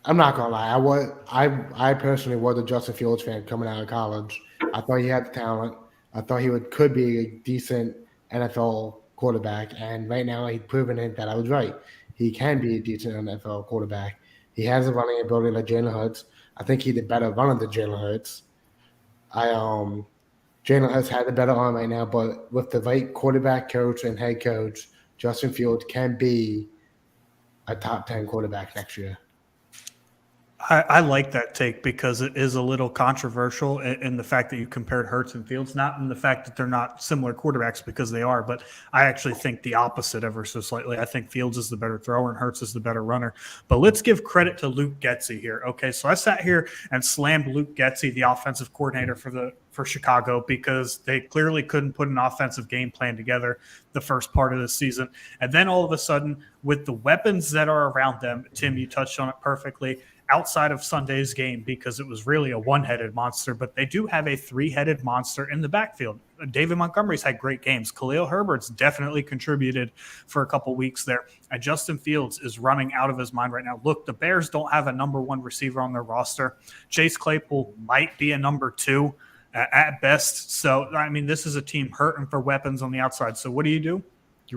I'm not gonna lie. I personally was a Justin Fields fan coming out of college. I thought he had the talent. I thought he could be a decent NFL quarterback. And right now, he's proven it that I was right. He can be a decent NFL quarterback. He has a running ability like Jalen Hurts. I think he's a better runner than Jalen Hurts. Jalen Hurts has a better arm right now, but with the right quarterback coach and head coach, Justin Fields can be a top 10 quarterback next year. I like that take because it is a little controversial in the fact that you compared Hurts and Fields, not in the fact that they're not similar quarterbacks because they are, but I actually think the opposite ever so slightly. I think Fields is the better thrower and Hurts is the better runner. But let's give credit to Luke Getsy here. Okay, so I sat here and slammed Luke Getsy, the offensive coordinator for Chicago, because they clearly couldn't put an offensive game plan together the first part of the season. And then all of a sudden, with the weapons that are around them, Tim, you touched on it perfectly, outside of Sunday's game, because it was really a one-headed monster, but they do have a three-headed monster in the backfield. David Montgomery's had great games. Khalil Herbert's definitely contributed for a couple weeks there. And Justin Fields is running out of his mind right now. Look, the Bears don't have a number one receiver on their roster. Chase Claypool might be a number two at best. So, I mean, this is a team hurting for weapons on the outside. So what do? You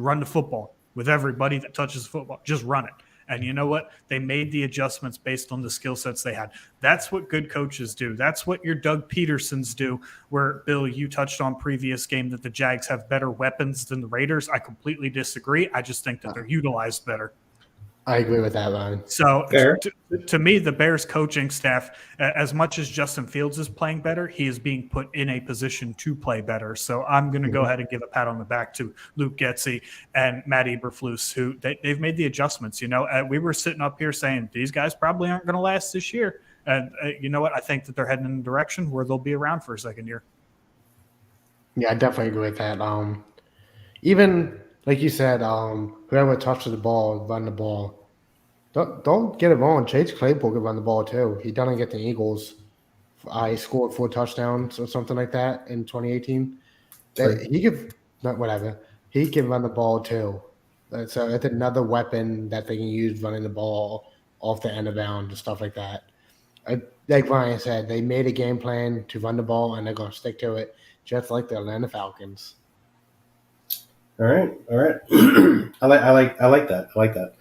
run the football with everybody that touches the football. Just run it. And you know what? They made the adjustments based on the skill sets they had. That's what good coaches do. That's what your Doug Petersons do, where, Bill, you touched on previous game that the Jags have better weapons than the Raiders. I completely disagree. I just think that they're utilized better. I agree with that, Ryan. So to me, the Bears coaching staff, as much as Justin Fields is playing better, he is being put in a position to play better. So I'm going to go ahead and give a pat on the back to Luke Getsy and Matt Eberflus, who they've made the adjustments. You know, we were sitting up here saying these guys probably aren't going to last this year. And you know what? I think that they're heading in a direction where they'll be around for a second year. Yeah, I definitely agree with that. Even like you said, whoever touches the ball, run the ball. Don't get it wrong. Chase Claypool could run the ball too. He done it against the Eagles. He scored 4 touchdowns or something like that in 2018. He could He can run the ball too. So it's another weapon that they can use running the ball off the end of bounds and stuff like that. Like Ryan said, they made a game plan to run the ball and they're going to stick to it, just like the Atlanta Falcons. All right. I like that.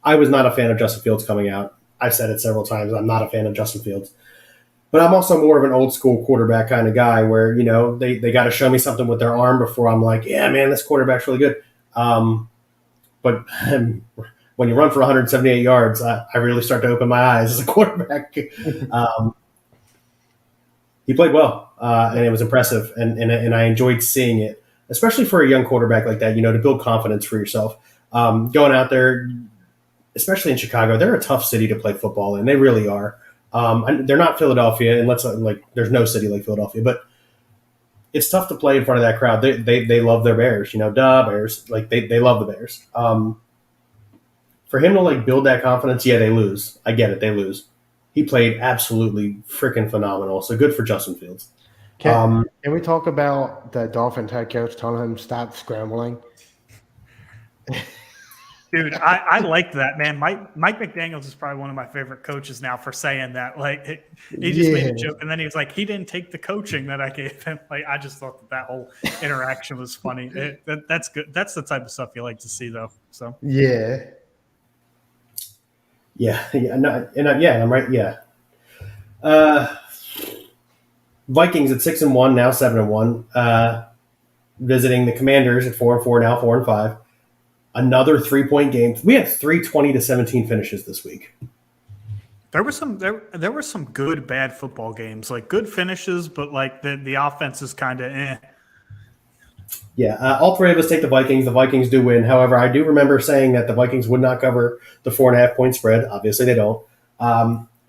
I was not a fan of Justin Fields coming out. I've said it several times. I'm not a fan of Justin Fields. But I'm also more of an old school quarterback kind of guy where, you know, they got to show me something with their arm before I'm like, yeah, man, this quarterback's really good. But when you run for 178 yards, I really start to open my eyes as a quarterback. He played well, and it was impressive, and I enjoyed seeing it, especially for a young quarterback like that, you know, to build confidence for yourself. Going out there, especially in Chicago, they're a tough city to play football in. They really are. They're not Philadelphia, and there's no city like Philadelphia, but it's tough to play in front of that crowd. They love their Bears, you know, Bears. Like they love the Bears. For him to build that confidence, yeah, they lose. I get it, they lose. he played absolutely freaking phenomenal. So good for Justin Fields. Can we talk about the Dolphins head coach telling him stop scrambling? Dude, I like that, man. Mike McDaniels is probably one of my favorite coaches now for saying that. Like, he just made a joke, and then he was like, he didn't take the coaching that I gave him. Like, I just thought that whole interaction was funny. That's good. That's the type of stuff you like to see, though. So Yeah. I'm right. Yeah. Vikings at 6-1, now 7-1. Visiting the Commanders at 4-4, now 4-5. Another 3-point game. We had 3 20-17 finishes this week. there were some good bad football games, like good finishes, but like the offense is kind of eh. Yeah, all three of us take the Vikings. The Vikings do win. However, I do remember saying that the Vikings would not cover the 4.5-point spread. Obviously, they don't.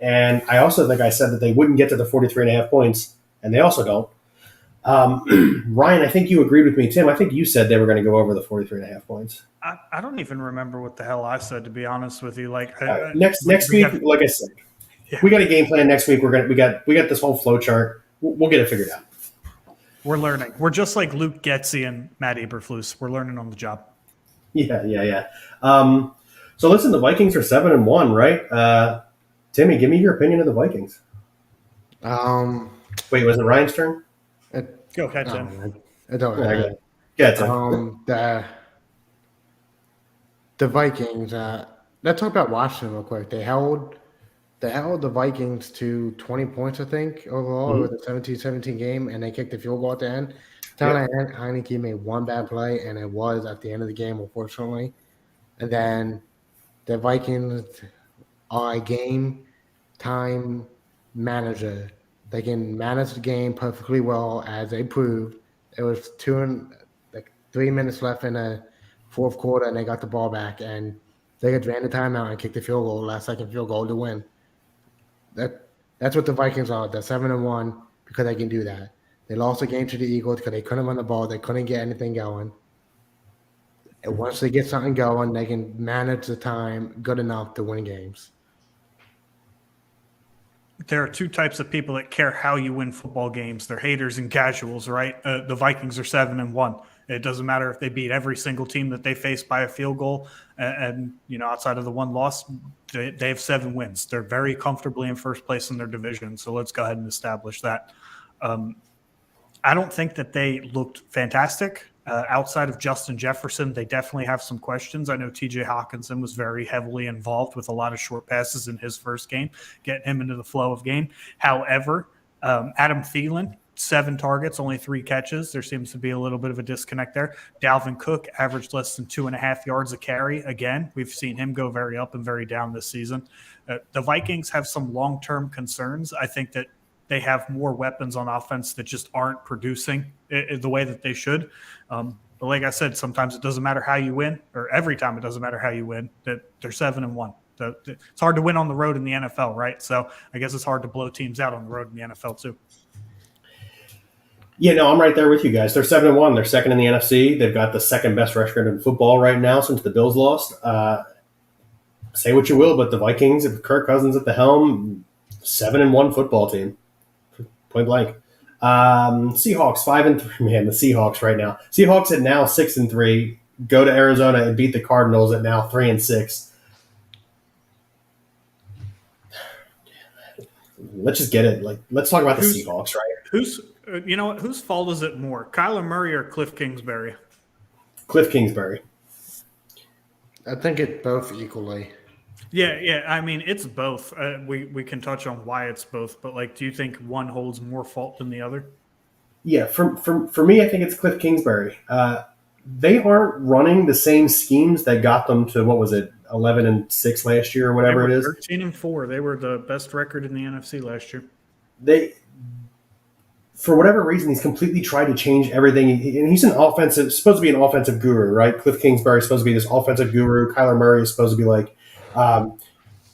And I also think I said that they wouldn't get to the 43.5 points, and they also don't. Ryan, I think you agreed with me. Tim, I think you said they were going to go over the 43.5 points. I don't even remember what the hell I said, to be honest with you. Like next week, like I said, we got a game plan next week. We got this whole flow chart. We'll get it figured out. We're learning. We're just like Luke Getzey and Matt Eberflus. We're learning on the job. Yeah. So listen, the Vikings are 7-1, right? Timmy, give me your opinion of the Vikings. Wait, was it Ryan's turn? Go ahead, Tim. I don't know. Yeah, Tim. The Vikings. Let's talk about Washington real quick. They held the Vikings to 20 points, I think, overall. It was a 17-17 game, and they kicked the field goal at the end. Taylor Heineke made one bad play, and it was at the end of the game, unfortunately. And then the Vikings are a game time manager. They can manage the game perfectly well, as they proved. It was 3 minutes left in the fourth quarter, and they got the ball back, and they ran the timeout and kicked the field goal, last-second field goal to win. That's what the Vikings are. They're 7-1 because they can do that. They lost the game to the Eagles because they couldn't run the ball. They couldn't get anything going. And once they get something going, they can manage the time good enough to win games. There are two types of people that care how you win football games. They're haters and casuals, right? The Vikings are 7-1. It doesn't matter if they beat every single team that they face by a field goal, and outside of the one loss, they have 7 wins. They're very comfortably in first place in their division. So let's go ahead and establish that. I don't think that they looked fantastic. Outside of Justin Jefferson, they definitely have some questions. I know TJ Hawkinson was very heavily involved with a lot of short passes in his first game, getting him into the flow of game. However, Adam Thielen, 7 targets, only 3 catches. There seems to be a little bit of a disconnect there. Dalvin Cook averaged less than 2.5 yards a carry. Again, we've seen him go very up and very down this season. The Vikings have some long-term concerns. I think that they have more weapons on offense that just aren't producing the way that they should. But like I said, sometimes it doesn't matter how you win, or every time it doesn't matter how you win, that they're 7-1. It's hard to win on the road in the NFL, right? So I guess it's hard to blow teams out on the road in the NFL too. Yeah, no, I'm right there with you guys. They're 7-1. They're second in the NFC. They've got the second best record in football right now since the Bills lost. Say what you will, but the Vikings, with Kirk Cousins at the helm, 7-1 football team. Point blank. Seahawks 5-3. Man, the Seahawks right now. Seahawks at now 6-3. Go to Arizona and beat the Cardinals at now 3-6. Let's just get it. Let's talk about the Seahawks, right? Whose fault is it more, Kyler Murray or Cliff Kingsbury? Cliff Kingsbury. I think it's both equally. Yeah. I mean, it's both. We can touch on why it's both, but do you think one holds more fault than the other? Yeah, for me, I think it's Cliff Kingsbury. They aren't running the same schemes that got them to 11-6 last year or whatever it is. 13-4. They were the best record in the NFC last year. For whatever reason, he's completely tried to change everything. And he's supposed to be an offensive guru, right? Cliff Kingsbury is supposed to be this offensive guru. Kyler Murray is supposed to be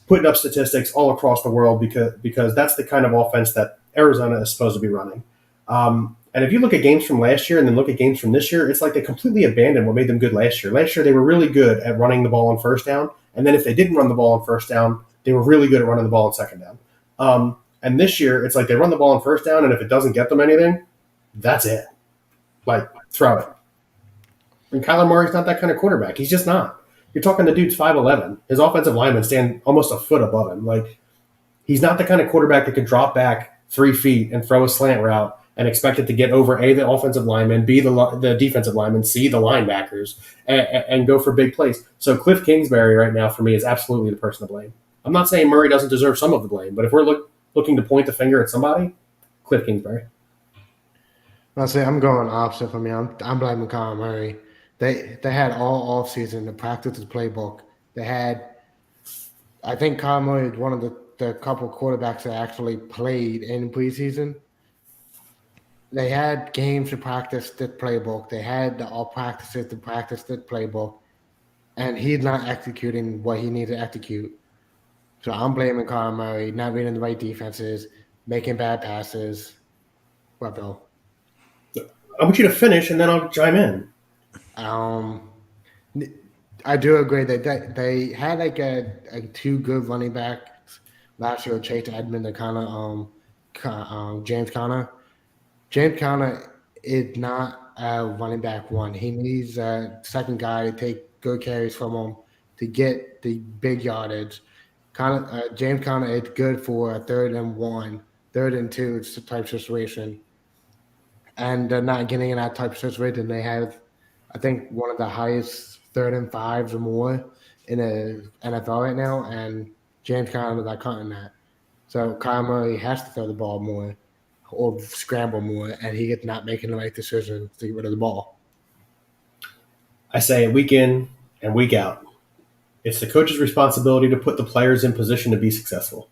putting up statistics all across the world because that's the kind of offense that Arizona is supposed to be running. And if you look at games from last year and then look at games from this year, it's like they completely abandoned what made them good last year. Last year, they were really good at running the ball on first down. And then if they didn't run the ball on first down, they were really good at running the ball on second down. And this year, it's like they run the ball on first down, and if it doesn't get them anything, that's it. Like, throw it. And Kyler Murray's not that kind of quarterback. He's just not. You're talking the dude's 5'11". His offensive linemen stand almost a foot above him. Like, he's not the kind of quarterback that could drop back 3 feet and throw a slant route and expect it to get over A, the offensive lineman, B, the defensive lineman, C, the linebackers, and go for big plays. So Cliff Kingsbury right now for me is absolutely the person to blame. I'm not saying Murray doesn't deserve some of the blame, but if we're looking to point the finger at somebody, Cliff Kingsbury. I'll say I'm going opposite for me. I'm blaming Kyler Murray. They had all offseason to practice the playbook. I think Kyler Murray is one of the couple quarterbacks that actually played in preseason. They had games to practice the playbook. They had all practices to practice the playbook, and he's not executing what he needs to execute. So I'm blaming Kyler Murray, not reading the right defenses, making bad passes. What, Bill? I want you to finish, and then I'll chime in. I do agree that they had like a 2 good running backs last year, Chase Edmonds and James Conner. James Conner is not a running back one. He needs a second guy to take good carries from him to get the big yardage. James Conner is good for a 3rd and 1, 3rd and 2 type situation. And they're not getting in that type of situation. They have, I think, one of the highest 3rd and 5s or more in the NFL right now, and James Conner is not cutting that. So Kyler Murray has to throw the ball more or scramble more, and he is not making the right decision to get rid of the ball. I say week in and week out, it's the coach's responsibility to put the players in position to be successful.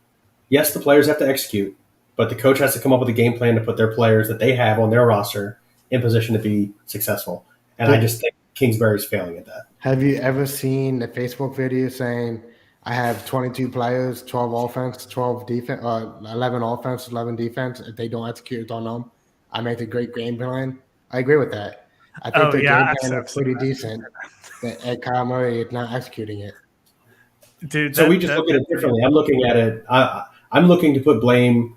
Yes, the players have to execute, but the coach has to come up with a game plan to put their players that they have on their roster in position to be successful. And I just think Kingsbury's failing at that. Have you ever seen the Facebook video saying, I have 22 players, 12 offense, 12 defense, 11 offense, 11 defense. If they don't execute on them, I make a great game plan. I agree with that. I think the game plan is pretty decent. And Kyler Murray is not executing it. Dude, so we just look at it differently. I'm looking at it. I'm looking to put blame.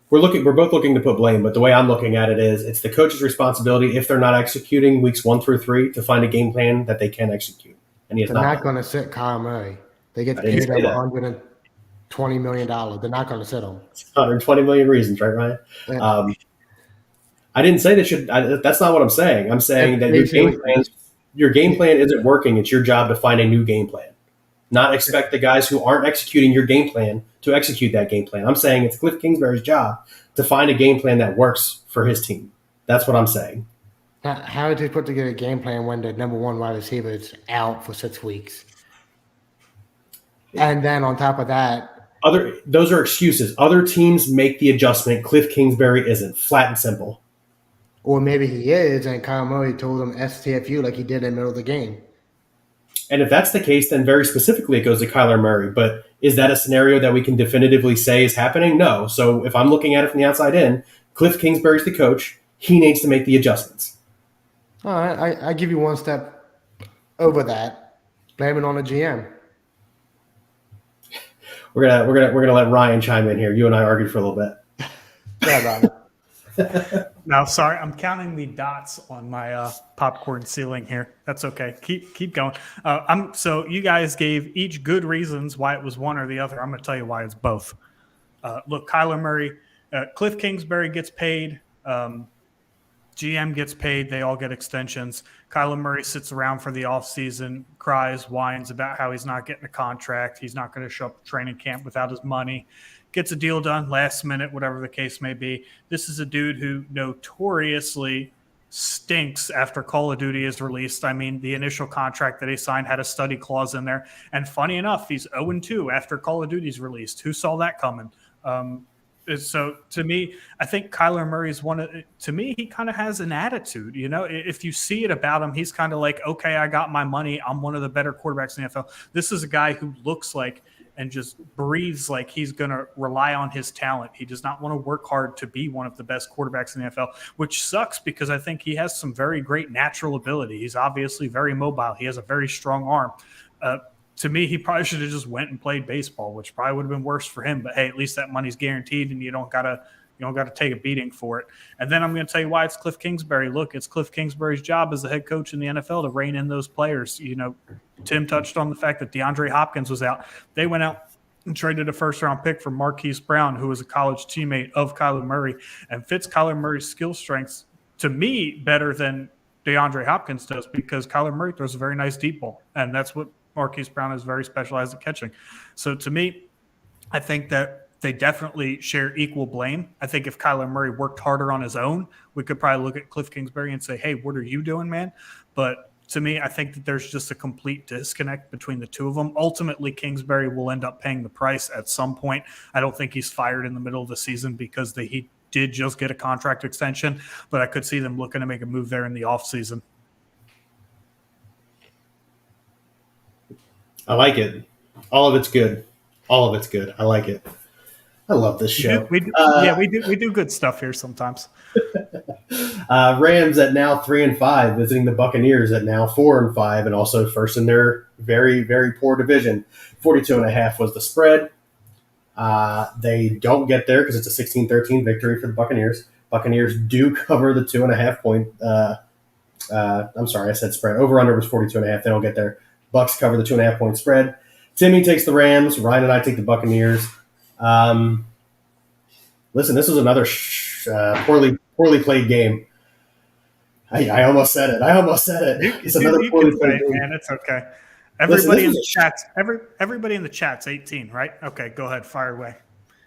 We're both looking to put blame, but the way I'm looking at it is it's the coach's responsibility if they're not executing weeks 1 through 3 to find a game plan that they can execute. And they're not going to sit Kyler Murray. They get paid them $120 million. They're not going to sit him. 120 million reasons, right, Ryan? Yeah. I didn't say they should. That's not what I'm saying. I'm saying that your game plan isn't working. It's your job to find a new game plan. Not expect the guys who aren't executing your game plan to execute that game plan. I'm saying it's Cliff Kingsbury's job to find a game plan that works for his team. That's what I'm saying. How did they put together a game plan when the number 1 wide receiver is out for 6 weeks? And then on top of that, those are excuses. Other teams make the adjustment. Cliff Kingsbury isn't. Flat and simple. Or maybe he is, and Kyler Murray told him STFU like he did in the middle of the game. And if that's the case, then very specifically it goes to Kyler Murray. But is that a scenario that we can definitively say is happening? No. So if I'm looking at it from the outside in, Cliff Kingsbury's the coach. He needs to make the adjustments. All right, I give you one step over that. Blame it on the GM. We're gonna let Ryan chime in here. You and I argued for a little bit. Yeah, Ryan. No, sorry, I'm counting the dots on my popcorn ceiling here. That's okay. Keep going. So you guys gave each good reasons why it was one or the other. I'm going to tell you why it's both. Look, Kyler Murray, Cliff Kingsbury gets paid. GM gets paid. They all get extensions. Kyler Murray sits around for the offseason, cries, whines about how he's not getting a contract. He's not going to show up to training camp without his money. Gets a deal done last minute, whatever the case may be. This is a dude who notoriously stinks after Call of Duty is released. I mean, the initial contract that he signed had a study clause in there. And funny enough, he's 0-2 after Call of Duty is released. Who saw that coming? So to me, I think Kyler Murray's to me, he kind of has an attitude, you know, if you see it about him, he's kind of like, okay, I got my money. I'm one of the better quarterbacks in the NFL. This is a guy who looks like and just breathes like he's going to rely on his talent. He does not want to work hard to be one of the best quarterbacks in the NFL, which sucks because I think he has some very great natural ability. He's obviously very mobile. He has a very strong arm. to me, he probably should have just went and played baseball, which probably would have been worse for him. But hey, at least that money's guaranteed, and you don't gotta take a beating for it. And then I'm going to tell you why it's Cliff Kingsbury. Look, it's Cliff Kingsbury's job as the head coach in the NFL to rein in those players. Tim touched on the fact that DeAndre Hopkins was out. They went out and traded a first-round pick for Marquise Brown, who was a college teammate of Kyler Murray and fits Kyler Murray's skill strengths, to me, better than DeAndre Hopkins does, because Kyler Murray throws a very nice deep ball, and that's what Marquise Brown is very specialized at catching. So to me, I think that they definitely share equal blame. I think if Kyler Murray worked harder on his own, we could probably look at Cliff Kingsbury and say, hey, what are you doing, man? But to me, I think that there's just a complete disconnect between the two of them. Ultimately, Kingsbury will end up paying the price at some point. I don't think he's fired in the middle of the season because he did just get a contract extension, but I could see them looking to make a move there in the offseason. I like it. All of it's good. All of it's good. I like it. I love this show. We do good stuff here sometimes. Rams at now 3-5, visiting the Buccaneers at now 4-5, and also first in their very, very poor division. 42.5 was the spread. They don't get there because it's a 16-13 victory for the Buccaneers. Buccaneers do cover the 2.5 point. I'm sorry, I said spread. Over under was 42.5. They don't get there. Bucks cover the 2.5 point spread. Timmy takes the Rams. Ryan and I take the Buccaneers. Listen, this was another poorly played game. I almost said it. It's another poorly played game. Man, it's okay. Everybody everybody in the chat's 18, right? Okay, go ahead, fire away.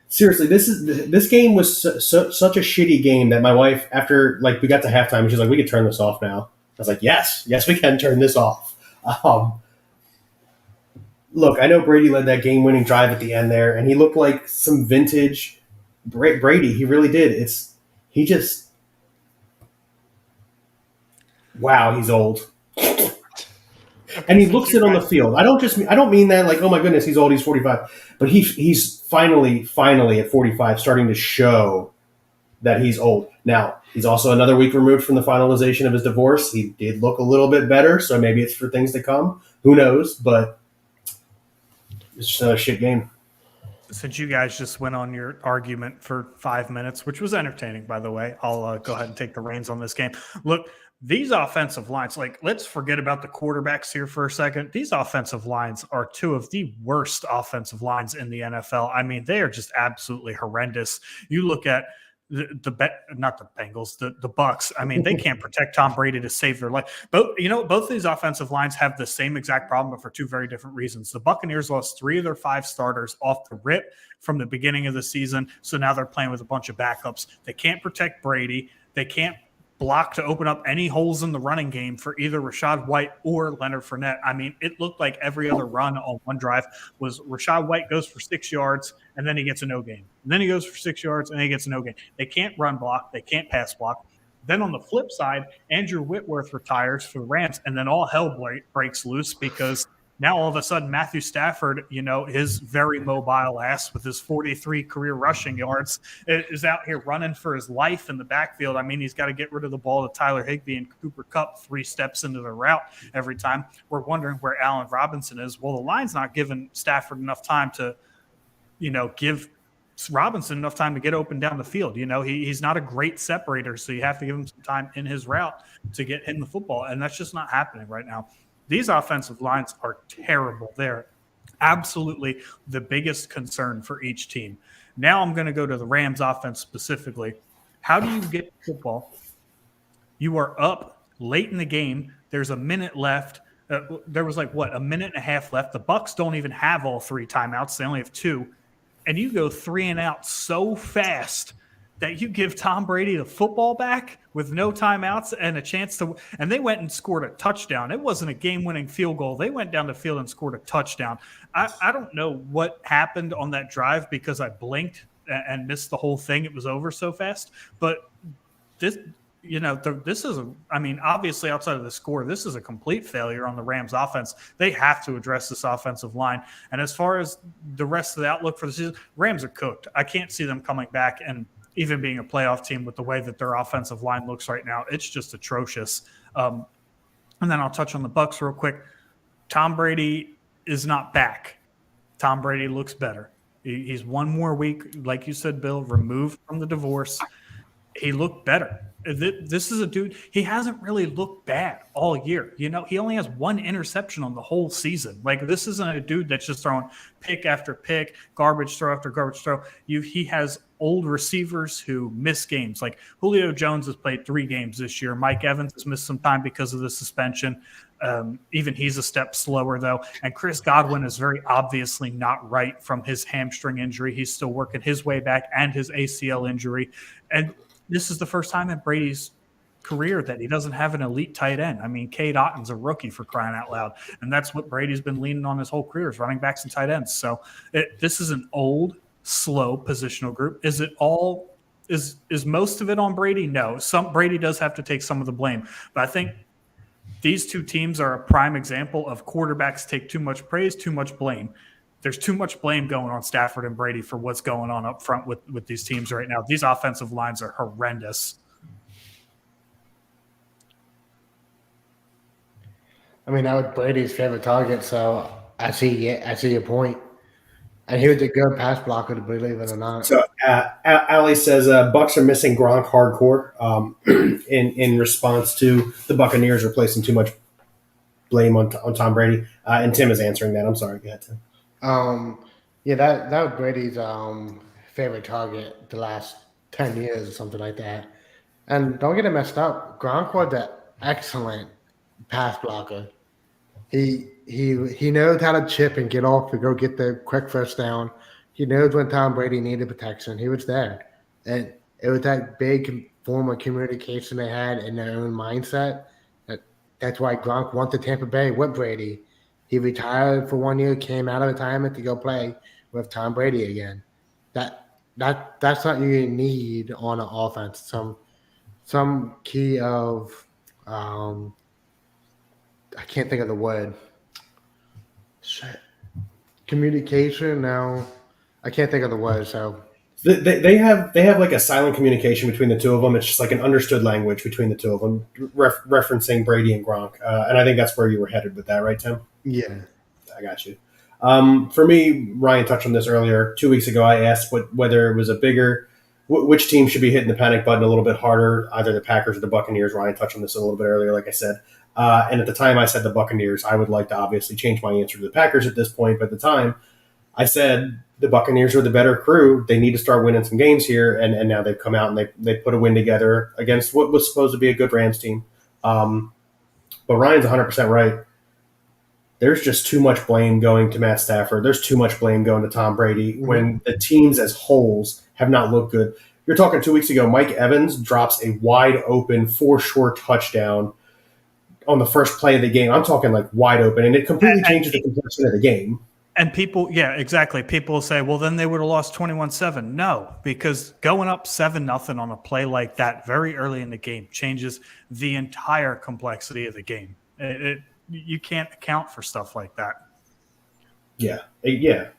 Seriously, this game was such a shitty game that my wife, after we got to halftime, she's like, "We could turn this off now." I was like, "Yes, we can turn this off." Look, I know Brady led that game-winning drive at the end there, and he looked like some vintage Brady. He really did. Wow, he's old. And he looks it on the field. I don't mean that like, oh my goodness, he's old, he's 45. But he's finally at 45 starting to show that he's old. Now, he's also another week removed from the finalization of his divorce. He did look a little bit better, so maybe it's for things to come. Who knows? But it's just another shit game. Since you guys just went on your argument for 5 minutes, which was entertaining, by the way, I'll go ahead and take the reins on this game. Look, these offensive lines, let's forget about the quarterbacks here for a second. These offensive lines are two of the worst offensive lines in the NFL. I mean, they are just absolutely horrendous. You look at not the Bengals, the Bucks. I mean, they can't protect Tom Brady to save their life. Both of these offensive lines have the same exact problem, but for two very different reasons. The Buccaneers lost 3 of their 5 starters off the rip from the beginning of the season, so now they're playing with a bunch of backups. They can't protect Brady. They can't block to open up any holes in the running game for either Rachaad White or Leonard Fournette. I mean, it looked like every other run on one drive was Rachaad White goes for 6 yards, and then he gets a no gain. And then he goes for 6 yards, and he gets a no gain. They can't run block. They can't pass block. Then on the flip side, Andrew Whitworth retires for the Rams, and then all hell breaks loose because now all of a sudden Matthew Stafford, his very mobile ass with his 43 career rushing yards is out here running for his life in the backfield. I mean, he's got to get rid of the ball to Tyler Higbee and Cooper Kupp 3 steps into the route every time. We're wondering where Allen Robinson is. Well, the line's not giving Stafford enough time to, give Robinson enough time to get open down the field. He's not a great separator, so you have to give him some time in his route to get him the football, and that's just not happening right now. These offensive lines are terrible. They're absolutely the biggest concern for each team. Now I'm going to go to the Rams offense specifically. How do you get football? You are up late in the game. There's a minute left. There was a minute and a half left. The Bucs don't even have all 3 timeouts. They only have 2. And you go 3 and out so fast that you give Tom Brady the football back with no timeouts and a chance to – and they went and scored a touchdown. It wasn't a game-winning field goal. They went down the field and scored a touchdown. I don't know what happened on that drive because I blinked and missed the whole thing. It was over so fast. But this is obviously outside of the score, this is a complete failure on the Rams offense. They have to address this offensive line. And as far as the rest of the outlook for the season, Rams are cooked. I can't see them coming back and – even being a playoff team with the way that their offensive line looks right now, it's just atrocious. And then I'll touch on the Bucs real quick. Tom Brady is not back, Tom Brady looks better. He's one more week, like you said, Bill, removed from the divorce. He looked better. This is a dude, he hasn't really looked bad all year. You know, he only has one interception on the whole season. Like, this isn't a dude that's just throwing pick after pick, garbage throw after garbage throw. He has old receivers who miss games. Like, Julio Jones has played 3 games this year. Mike Evans has missed some time because of the suspension. Even he's a step slower, though. And Chris Godwin is very obviously not right from his hamstring injury. He's still working his way back, and his ACL injury. And this is the first time in Brady's career that he doesn't have an elite tight end. I mean, Cade Otton's a rookie, for crying out loud. And that's what Brady's been leaning on his whole career, is running backs and tight ends. So this is an old, slow positional group. Is it all – is most of it on Brady? No. Brady does have to take some of the blame. But I think these two teams are a prime example of quarterbacks take too much praise, too much blame. There's too much blame going on Stafford and Brady for what's going on up front with these teams right now. These offensive lines are horrendous. I mean, that was Brady's favorite target, so I see your point. And he was a good pass blocker, to believe it or not. So Ali says Bucks are missing Gronk hardcore in response to the Buccaneers are placing too much blame on Tom Brady. And Tim is answering that. I'm sorry. Go ahead, Tim. Yeah, that was Brady's favorite target the last 10 years or something like that. And don't get it messed up. Gronk was an excellent pass blocker. He knows how to chip and get off to go get the quick first down. He knows when Tom Brady needed protection. He was there. And it was that big form of communication they had in their own mindset. That's why Gronk went to Tampa Bay with Brady. He retired for 1 year, came out of retirement to go play with Tom Brady again. That's what you need on an offense. Some key of I can't think of the word. Shit. Communication. No, I can't think of the word. So they have like a silent communication between the two of them. It's just like an understood language between the two of them, referencing Brady and Gronk. And I think that's where you were headed with that, right, Tim? Yeah. I got you. For me, Ryan touched on this earlier. 2 weeks ago, I asked whether it was which team should be hitting the panic button a little bit harder, either the Packers or the Buccaneers. Ryan touched on this a little bit earlier, like I said. And at the time I said the Buccaneers. I would like to obviously change my answer to the Packers at this point. But at the time, I said the Buccaneers are the better crew. They need to start winning some games here. And now they've come out and they put a win together against what was supposed to be a good Rams team. But Ryan's 100% right. There's just too much blame going to Matt Stafford. There's too much blame going to Tom Brady when the teams as wholes have not looked good. You're talking 2 weeks ago, Mike Evans drops a wide open 4-short touchdown on the first play of the game. I'm talking like wide open, and it completely changes the complexion of the game. And people, yeah, exactly. People will say, well, then they would have lost 21-7. No, because going up 7-0 on a play like that very early in the game changes the entire complexity of the game. You can't account for stuff like that. Yeah,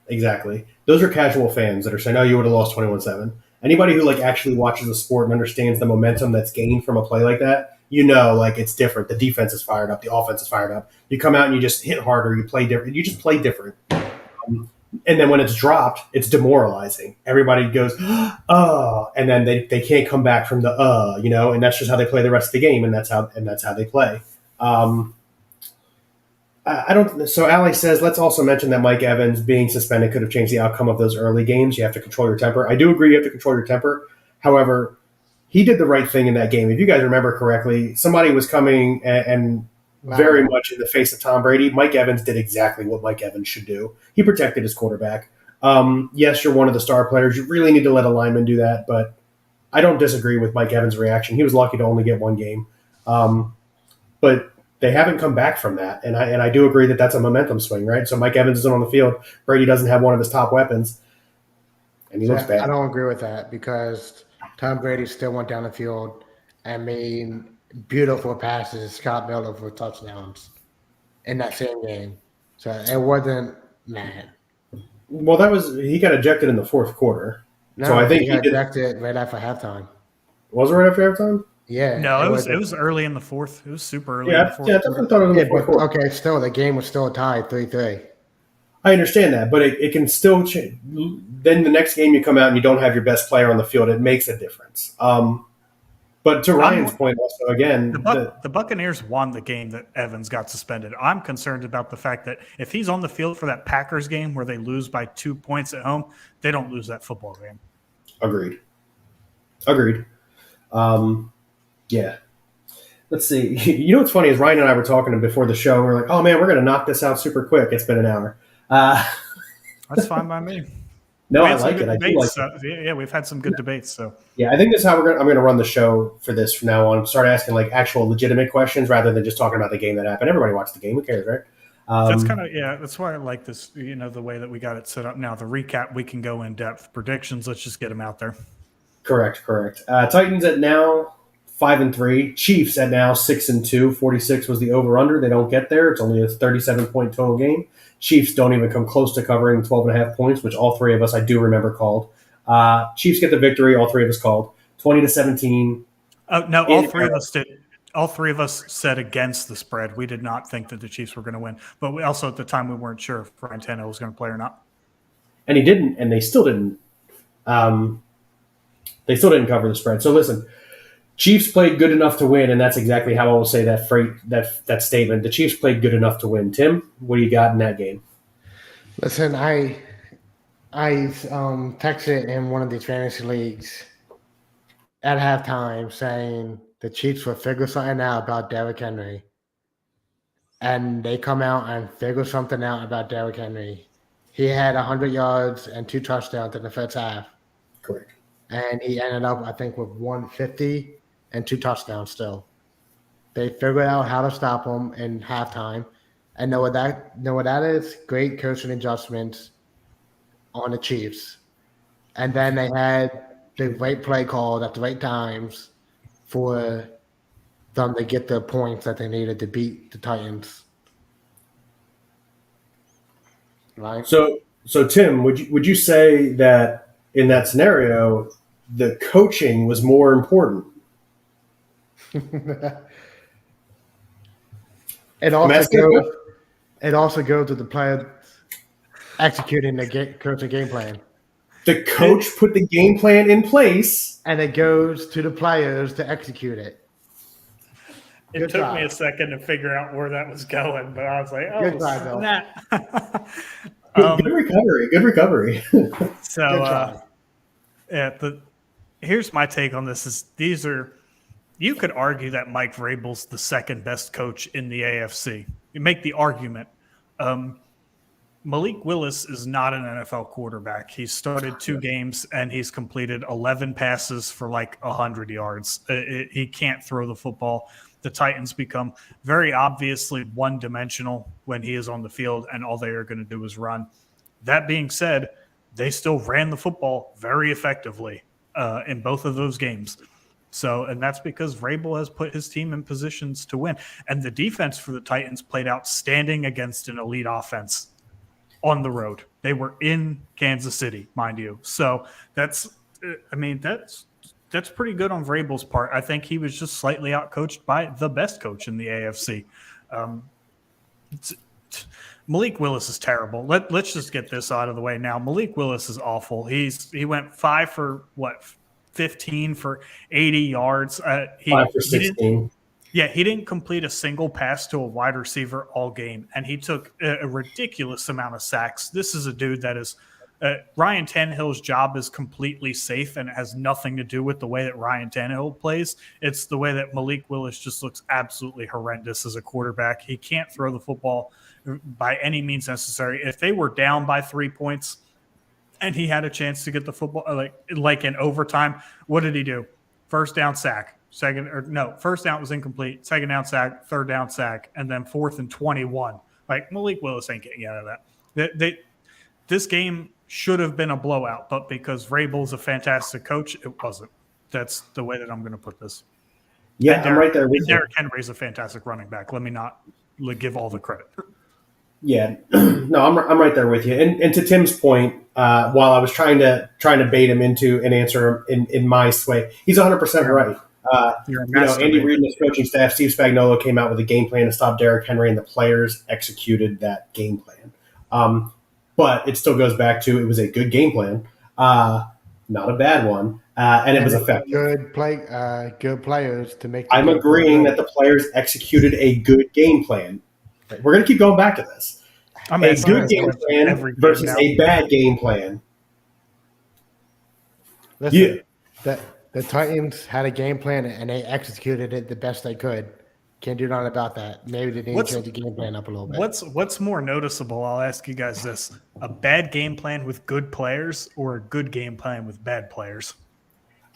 exactly. Those are casual fans that are saying, "Oh, you would have lost 21-7." Anybody who actually watches the sport and understands the momentum that's gained from a play like that, it's different. The defense is fired up, the offense is fired up. You come out and you just hit harder, you play different. You just play different. And then when it's dropped, it's demoralizing. Everybody goes, "Oh," and then they can't come back from the and that's just how they play the rest of the game, and that's how they play. I don't. So Ali says, let's also mention that Mike Evans being suspended could have changed the outcome of those early games. You have to control your temper. I do agree you have to control your temper. However, he did the right thing in that game. If you guys remember correctly, somebody was coming and very much in the face of Tom Brady. Mike Evans did exactly what Mike Evans should do. He protected his quarterback. Yes, you're one of the star players. You really need to let a lineman do that, but I don't disagree with Mike Evans' reaction. He was lucky to only get one game. But they haven't come back from that, and I do agree that that's a momentum swing, right? So Mike Evans isn't on the field. Brady doesn't have one of his top weapons, and he looks bad. I don't agree with that because Tom Brady still went down the field and made beautiful passes, Scott Miller for touchdowns in that same game. So it wasn't mad. Well, he got ejected in the fourth quarter. No, so I think he got ejected right after halftime. Was it right after halftime? Yeah. No, it was early in the fourth. It was super early in the fourth. Yeah, I definitely thought it was in the fourth quarter. Okay, still, the game was still tied 3-3. I understand that, but it can still change. Then the next game you come out and you don't have your best player on the field, it makes a difference. But to Ryan's point, also again, the Buccaneers won the game that Evans got suspended. I'm concerned about the fact that if he's on the field for that Packers game where they lose by 2 points at home, they don't lose that football game. Agreed. Yeah. Let's see. You know what's funny is Ryan and I were talking before the show. We're like, oh man, we're going to knock this out super quick. It's been an hour. That's fine by me. No, I like it. I do like it. Yeah, we've had some good debates. So yeah, I think that's how I'm going to run the show for this from now on. Start asking like actual legitimate questions rather than just talking about the game that happened. Everybody watched the game. Who cares, right? That's kind of that's why I like this. The way that we got it set up now. The recap, we can go in depth. Predictions, let's just get them out there. Correct. Titans at now 5-3. Chiefs at now 6-2. 46 was the over/under. They don't get there. It's only a 37-point total game. Chiefs don't even come close to covering 12.5 points, which all three of us I do remember called. Chiefs get the victory. All three of us called 20-17. No, all three of us did. All three of us said against the spread. We did not think that the Chiefs were going to win, but we also at the time we weren't sure if Ryan Tannehill was going to play or not. And he didn't, and they still didn't. They still didn't cover the spread. So listen. Chiefs played good enough to win, and that's exactly how I will say that statement. The Chiefs played good enough to win. Tim, what do you got in that game? Listen, I texted in one of these fantasy leagues at halftime saying the Chiefs will figure something out about Derrick Henry, and they come out and figure something out about Derrick Henry. He had 100 yards and 2 touchdowns in the first half. Correct. And he ended up, I think, with 150. And 2 touchdowns still. They figured out how to stop them in halftime. And know what that is? Great coaching adjustments on the Chiefs. And then they had the right play called at the right times for them to get the points that they needed to beat the Titans. Right? So Tim, would you say that in that scenario, the coaching was more important? It also goes to the player executing the coaching game plan. The coach put the game plan in place, and it goes to the players to execute it. It took me a second to figure out where that was going, but I was like, "Oh, snap!" Good recovery. So, here's my take on this: you could argue that Mike Vrabel's the second best coach in the AFC. You make the argument. Malik Willis is not an NFL quarterback. He's started 2 games and he's completed 11 passes for like 100 yards. He can't throw the football. The Titans become very obviously one-dimensional when he is on the field, and all they are going to do is run. That being said, they still ran the football very effectively in both of those games. So, and that's because Vrabel has put his team in positions to win. And the defense for the Titans played outstanding against an elite offense on the road. They were in Kansas City, mind you. So that's pretty good on Vrabel's part. I think he was just slightly outcoached by the best coach in the AFC. Malik Willis is terrible. Let's just get this out of the way now. Malik Willis is awful. He went 5 for 15 for 80 yards. 5 for 16. He didn't complete a single pass to a wide receiver all game, and he took a ridiculous amount of sacks. This is a dude that is Ryan Tannehill's job is completely safe, and it has nothing to do with the way that Ryan Tannehill plays. It's the way that Malik Willis just looks absolutely horrendous as a quarterback. He can't throw the football by any means necessary. If they were down by 3 points and he had a chance to get the football like in overtime, what did he do? First down sack. First down was incomplete. Second down sack, third down sack, and then 4th and 21. Like, Malik Willis ain't getting out of that. This game should have been a blowout, but because Vrabel's a fantastic coach, it wasn't. That's the way that I'm going to put this. Yeah, I'm right there with you. Derrick Henry's a fantastic running back. Let me not give all the credit. Yeah, no, I'm right there with you. And to Tim's point, while I was trying to bait him into an answer in my way, he's 100% right. Andy Reid and his coaching staff, Steve Spagnuolo, came out with a game plan to stop Derrick Henry, and the players executed that game plan. but it still goes back to it was a good game plan, not a bad one, and it was effective. Good players to make. I'm agreeing that the players executed a good game plan. We're going to keep going back to this. I'm A asking good this game question plan every game versus now. a bad game plan. Listen, the Titans had a game plan and they executed it the best they could. Can't do nothing about that. Maybe they need to change the game plan up a little bit. What's more noticeable? I'll ask you guys this: a bad game plan with good players, or a good game plan with bad players?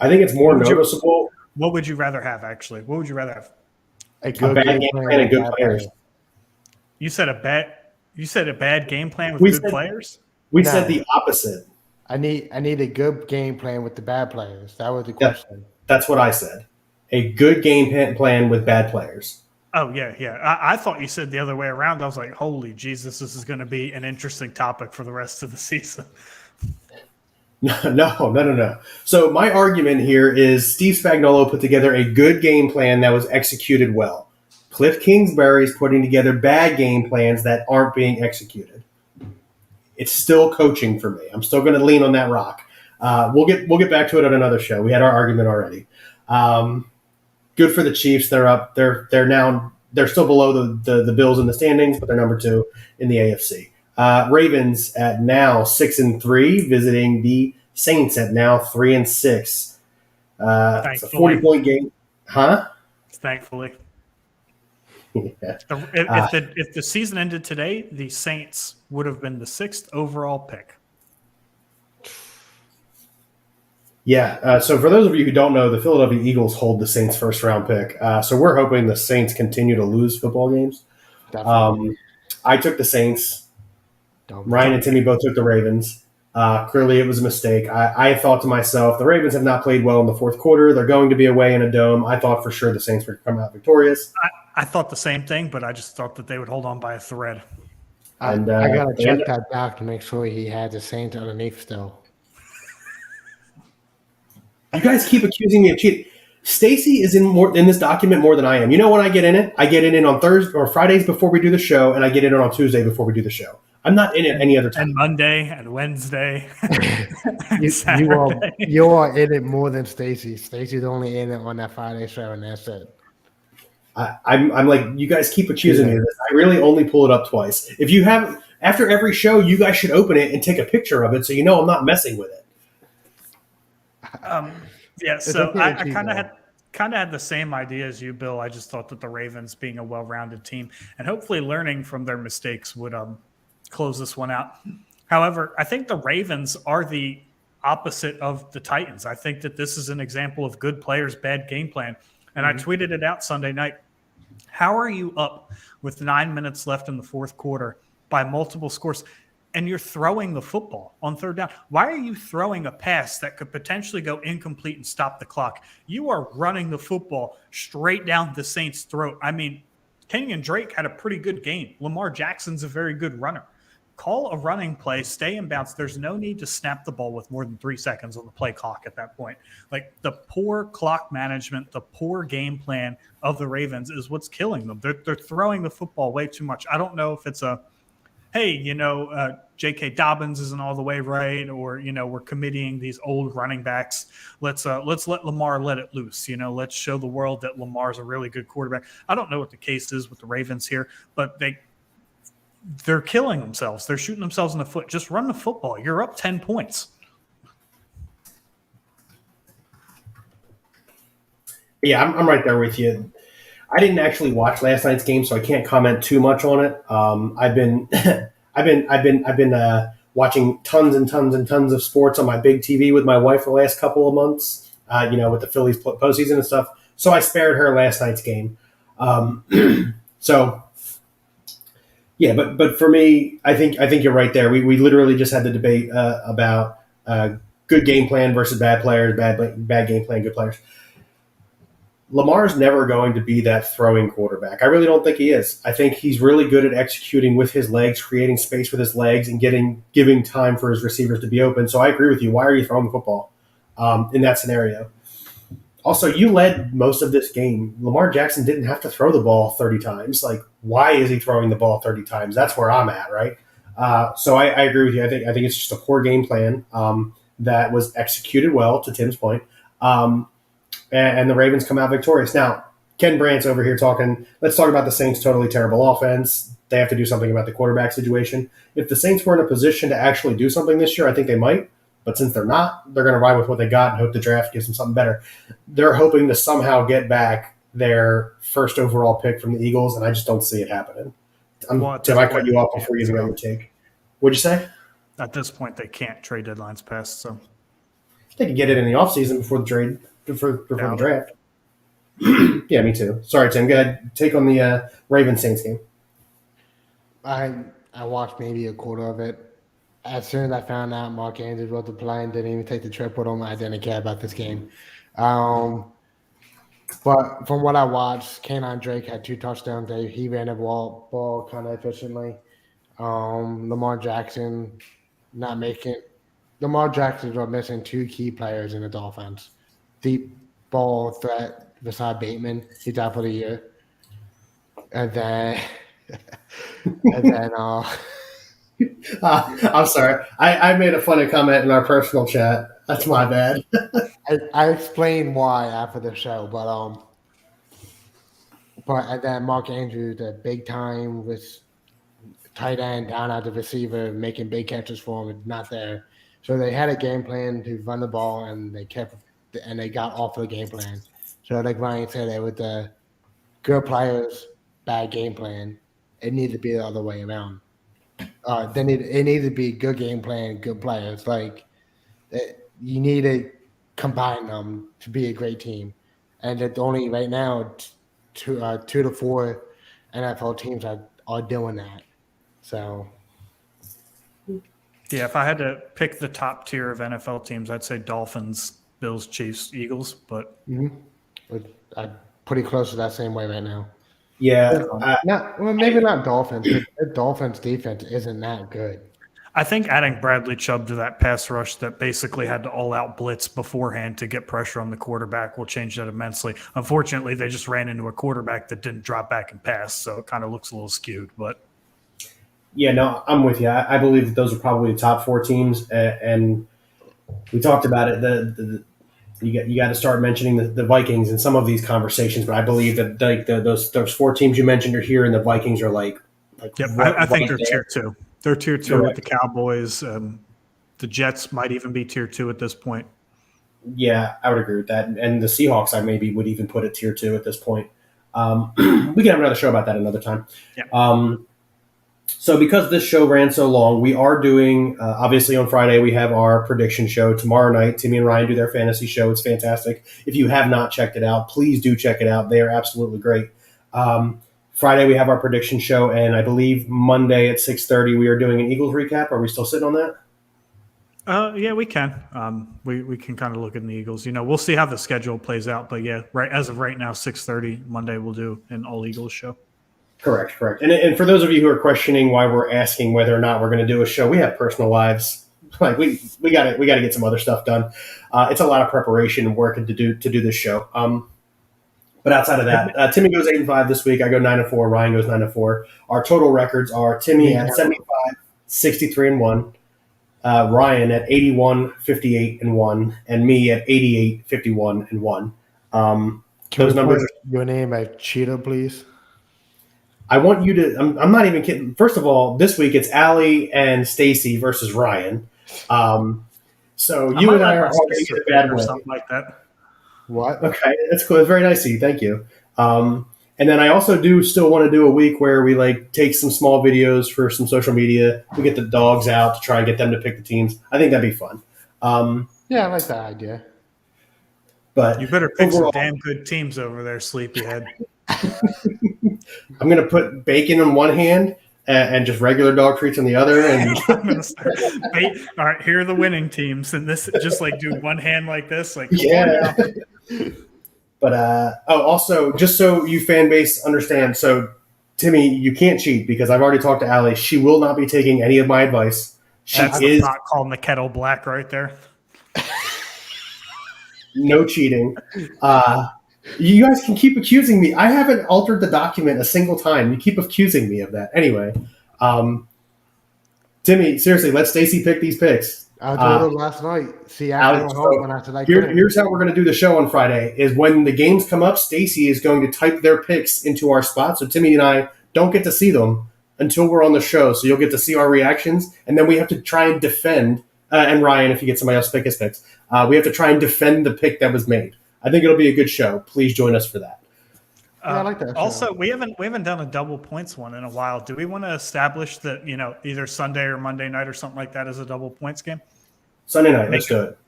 I think it's more Would you- noticeable. What would you rather have? Actually, what would you rather have? A good bad game plan and with good bad players. You said a bad game plan with We good said- players. We No. said the opposite. I need a good game plan with the bad players. That was the question. That's what I said. A good game plan with bad players. Oh yeah. I thought you said the other way around. I was like, holy Jesus, this is going to be an interesting topic for the rest of the season. No. So my argument here is Steve Spagnuolo put together a good game plan that was executed well. Cliff Kingsbury is putting together bad game plans that aren't being executed. It's still coaching for me. I'm still going to lean on that rock. We'll get back to it on another show. We had our argument already. Good for the Chiefs. They're up. They're still below the Bills in the standings, but they're number 2 in the AFC. Ravens at now 6-3, visiting the Saints at now 3-6. It's a Thankfully. 40-point game, huh? Thankfully, Yeah. if the season ended today, the Saints would have been the 6th overall pick. Yeah. So for those of you who don't know, the Philadelphia Eagles hold the Saints' first-round pick. So we're hoping the Saints continue to lose football games. Definitely. I took the Saints. Don't- Ryan and Timmy both took the Ravens. Clearly, it was a mistake. I thought to myself, the Ravens have not played well in the fourth quarter. They're going to be away in a dome. I thought for sure the Saints would come out victorious. I thought the same thing, but I just thought that they would hold on by a thread. I And, gotta they check ended- that doc to make sure he had the Saints underneath still. You guys keep accusing me of cheating. Stacy is in this document more than I am. You know when I get in it? I get in it on Thursday or Fridays before we do the show, and I get in it on Tuesday before we do the show. I'm not in it any other time. And Monday and Wednesday. and Saturday. You are in it more than Stacy. Stacy's only in it on that Friday show, and that's it. I'm like, you guys keep accusing me of this. I really only pull it up twice. If you have, after every show, you guys should open it and take a picture of it so you know I'm not messing with it. Yeah, so okay I to kind of cheat, had the same idea as you, Bill. I just thought that the Ravens, being a well-rounded team and hopefully learning from their mistakes, would close this one out. However, I think the Ravens are the opposite of the Titans. I think that this is an example of good players, bad game plan. And I tweeted it out Sunday night. How are you up with 9 minutes left in the fourth quarter by multiple scores, and you're throwing the football on third down? Why are you throwing a pass that could potentially go incomplete and stop the clock? You are running the football straight down the Saints' throat. I mean, Kenyon Drake had a pretty good game. Lamar Jackson's a very good runner. Call a running play, stay in bounds. There's no need to snap the ball with more than 3 seconds on the play clock at that point. Like, the poor clock management, the poor game plan of the Ravens is what's killing them. They're throwing the football way too much. I don't know if it's hey, J.K. Dobbins isn't all the way right, or, we're committing these old running backs. Let's let Lamar let it loose. Let's show the world that Lamar's a really good quarterback. I don't know what the case is with the Ravens here, but they're killing themselves. They're shooting themselves in the foot. Just run the football. You're up 10 points. Yeah, I'm right there with you. I didn't actually watch last night's game, so I can't comment too much on it. I've been watching tons and tons and tons of sports on my big TV with my wife for the last couple of months. With the Phillies postseason and stuff. So I spared her last night's game. Yeah, but for me, I think you're right there. We literally just had the debate about good game plan versus bad players, bad game plan, good players. Lamar's never going to be that throwing quarterback. I really don't think he is. I think he's really good at executing with his legs, creating space with his legs, and giving time for his receivers to be open. So I agree with you. Why are you throwing the football in that scenario? Also, you led most of this game. Lamar Jackson didn't have to throw the ball 30 times. Like, why is he throwing the ball 30 times? That's where I'm at, right? So I agree with you. I think it's just a poor game plan that was executed well, to Tim's point. And the Ravens come out victorious. Now, Ken Brandt's over here talking. Let's talk about the Saints' totally terrible offense. They have to do something about the quarterback situation. If the Saints were in a position to actually do something this year, I think they might. But since they're not, they're going to ride with what they got and hope the draft gives them something better. They're hoping to somehow get back their first overall pick from the Eagles, and I just don't see it happening. Tim, I cut you off before you even got your take. What'd you say? At this point, they can't trade deadlines passed. So They could get it in the offseason before the trade, before the draft. Yeah, me too. Sorry, Tim. Go ahead. Take on the Ravens Saints game. I watched maybe a quarter of it. As soon as I found out Mark Andrews was the play and didn't even take the trip with him, I didn't care about this game. But from what I watched, Kenyon Drake had 2 touchdowns. He ran the ball kind of efficiently. Lamar Jackson not making – Lamar Jackson was missing 2 key players in the offense. Deep ball threat beside Bateman. He's out for the year. And then I'm sorry. I made a funny comment in our personal chat. That's my bad. I explained why after the show, but then Mark Andrews, the big time with tight end down at the receiver, making big catches for him, not there. So they had a game plan to run the ball, and they got off of the game plan. So like Ryan said, they with the good players, bad game plan. It needed to be the other way around. It needed to be good game plan, good players. You need to combine them to be a great team. And it's only right now 2 to 4 NFL teams are doing that. So, yeah, if I had to pick the top tier of NFL teams, I'd say Dolphins, Bills, Chiefs, Eagles. But I'm pretty close to that same way right now. Yeah. Maybe not Dolphins. The Dolphins defense isn't that good. I think adding Bradley Chubb to that pass rush that basically had to all-out blitz beforehand to get pressure on the quarterback will change that immensely. Unfortunately, they just ran into a quarterback that didn't drop back and pass, so it kind of looks a little skewed. But yeah, no, I'm with you. I believe that those are probably the top 4 teams, and we talked about it. You got to start mentioning the Vikings in some of these conversations, but I believe that those 4 teams you mentioned are here, and the Vikings are like yep, I think they're tier 2. They're tier 2 Correct. with the Cowboys. The Jets might even be tier 2 at this point. Yeah, I would agree with that. And the Seahawks, I maybe would even put at tier 2 at this point. We can have another show about that another time. Yeah. So because this show ran so long, we are doing, obviously on Friday, we have our prediction show. Tomorrow night, Timmy and Ryan do their fantasy show. It's fantastic. If you have not checked it out, please do check it out. They are absolutely great. Friday, we have our prediction show, and I believe Monday at 6:30, we are doing an Eagles recap. Are we still sitting on that? Yeah, we can. We can kind of look at the Eagles. We'll see how the schedule plays out. But yeah, right as of right now, 6:30 Monday, we'll do an all Eagles show. Correct. And for those of you who are questioning why we're asking whether or not we're going to do a show, we have personal lives. Like we got to get some other stuff done. It's a lot of preparation and work to do this show. But outside of that, Timmy goes 8-5 this week. I go 9-4. Ryan goes 9-4. Our total records are Timmy at 75, 63-1. Ryan at 81, 58-1, and me at 88, 51-1. Those numbers are your name by Cheetah, please. I want you to. I'm not even kidding. First of all, this week it's Allie and Stacy versus Ryan. So you and I are all going to get a bad or win. something like that. What? Okay, that's cool. It's very nice of you. Thank you. And then I also do still want to do a week where we take some small videos for some social media. We get the dogs out to try and get them to pick the teams. I think that'd be fun. Yeah, I like that idea. But you better pick overall, some damn good teams over there, Sleepyhead. I'm going to put bacon in one hand and just regular dog treats on the other. And all right, here are the winning teams, and this just do one hand like this, yeah. But also, just so you fan base understand, so Timmy, you can't cheat because I've already talked to Allie. She will not be taking any of my advice. That's the pot calling the kettle black right there. No cheating. You guys can keep accusing me. I haven't altered the document a single time. You keep accusing me of that. Anyway, Timmy, seriously, let Stacy pick these picks. I told him last night. See, after Alex, I home, and I said, here's how we're going to do the show on Friday is when the games come up, Stacy is going to type their picks into our spot. So Timmy and I don't get to see them until we're on the show. So you'll get to see our reactions. And then we have to try and defend, and Ryan, if you get somebody else to pick his picks, we have to try and defend the pick that was made. I think it'll be a good show. Please join us for that. Yeah, I like that. Also, we haven't done a double points one in a while. Do we want to establish that, either Sunday or Monday night or something like that as a double points game? Sunday night, let's do it.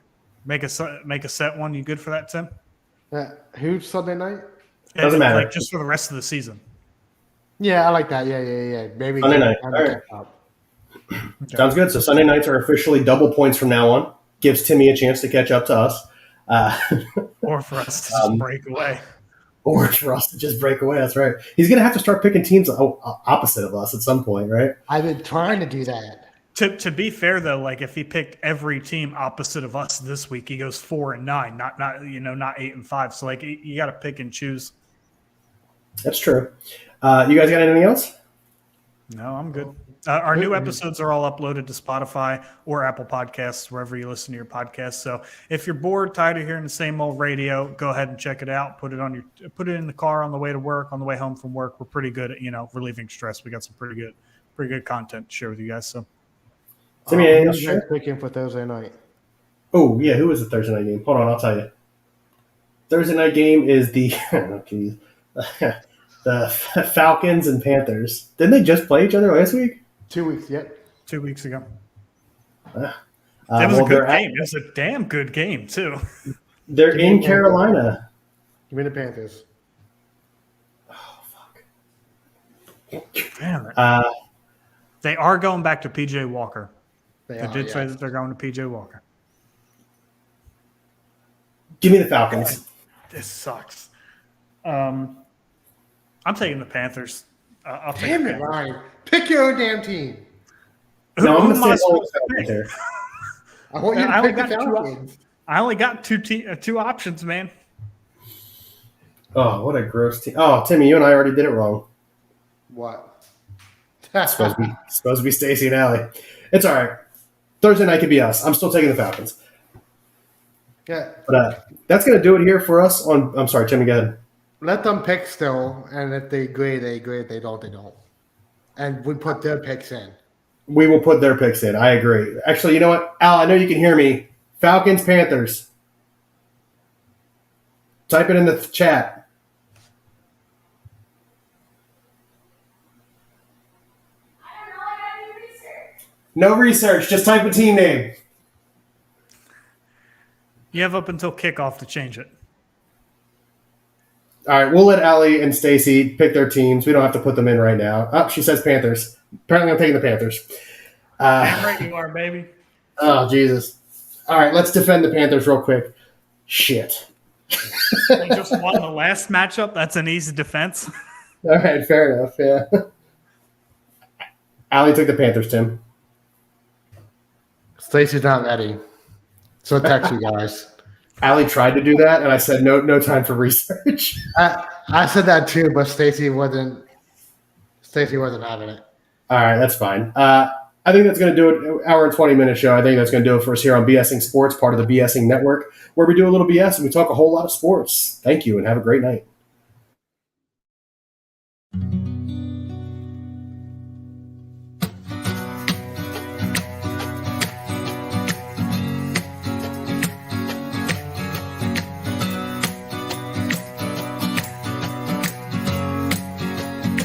Make a set one. You good for that, Tim? Who's Sunday night? Doesn't matter. Like just for the rest of the season. Yeah, I like that. Yeah. Maybe Sunday night. All right. Sounds good. So Sunday nights are officially double points from now on. Gives Timmy a chance to catch up to us. Or for us to just break away. Or for us to just break away. That's right. He's going to have to start picking teams opposite of us at some point, right? I've been trying to do that. To be fair though, like if he picked every team opposite of us this week, he goes 4-9, not 8-5. So like you got to pick and choose. That's true. You guys got anything else? No, I'm good. Our new episodes are all uploaded to Spotify or Apple Podcasts, wherever you listen to your podcasts. So if you're bored, tired of hearing the same old radio, go ahead and check it out. Put it in the car on the way to work, on the way home from work. We're pretty good at relieving stress. We got some pretty good content to share with you guys. So. Timmy, anything else? Who's you guys picking for Thursday night? Oh, yeah. Who is the Thursday night game? Hold on, I'll tell you. Thursday night game is the the Falcons and Panthers. Didn't they just play each other last week? 2 weeks, yep. 2 weeks ago. It was a good game. It was a damn good game, too. They're in Carolina. Give me the Panthers. Oh, fuck. Damn it. They are going back to P.J. Walker. They did say that they're going to P.J. Walker. Give me the Falcons. This sucks. I'm taking the Panthers. I'll take Damn it, Ryan. Pick your own damn team. No, I'm Who going to am I say supposed to pick? there. I want you to pick the Falcons. I only got two options, man. Oh, what a gross team. Oh, Timmy, you and I already did it wrong. What? Supposed to be Stacy and Allie. It's all right. Thursday night could be us. I'm still taking the Falcons. Yeah. But that's going to do it here for us on – I'm sorry, Timmy, go ahead. Let them pick still, and if they agree, they agree. If they don't, they don't. And we put their picks in. We will put their picks in. I agree. Actually, you know what? Al, I know you can hear me. Falcons, Panthers. Type it in the chat. I don't know. I gotta do research. No research. Just type a team name. You have up until kickoff to change it. All right, we'll let Allie and Stacy pick their teams. We don't have to put them in right now. Oh, she says Panthers. Apparently, I'm taking the Panthers. Damn right you are, baby. Oh, Jesus. All right, let's defend the Panthers real quick. Shit. They just won the last matchup. That's an easy defense. All right, fair enough. Yeah. Allie took the Panthers, Tim. Stacey's not ready. So text you guys. Allie tried to do that, and I said, no time for research. I said that too, but Stacey wasn't having it. All right, that's fine. I think that's going to do it. Hour and 20-minute show. I think that's going to do it for us here on BSing Sports, part of the BSing Network, where we do a little BS and we talk a whole lot of sports. Thank you, and have a great night.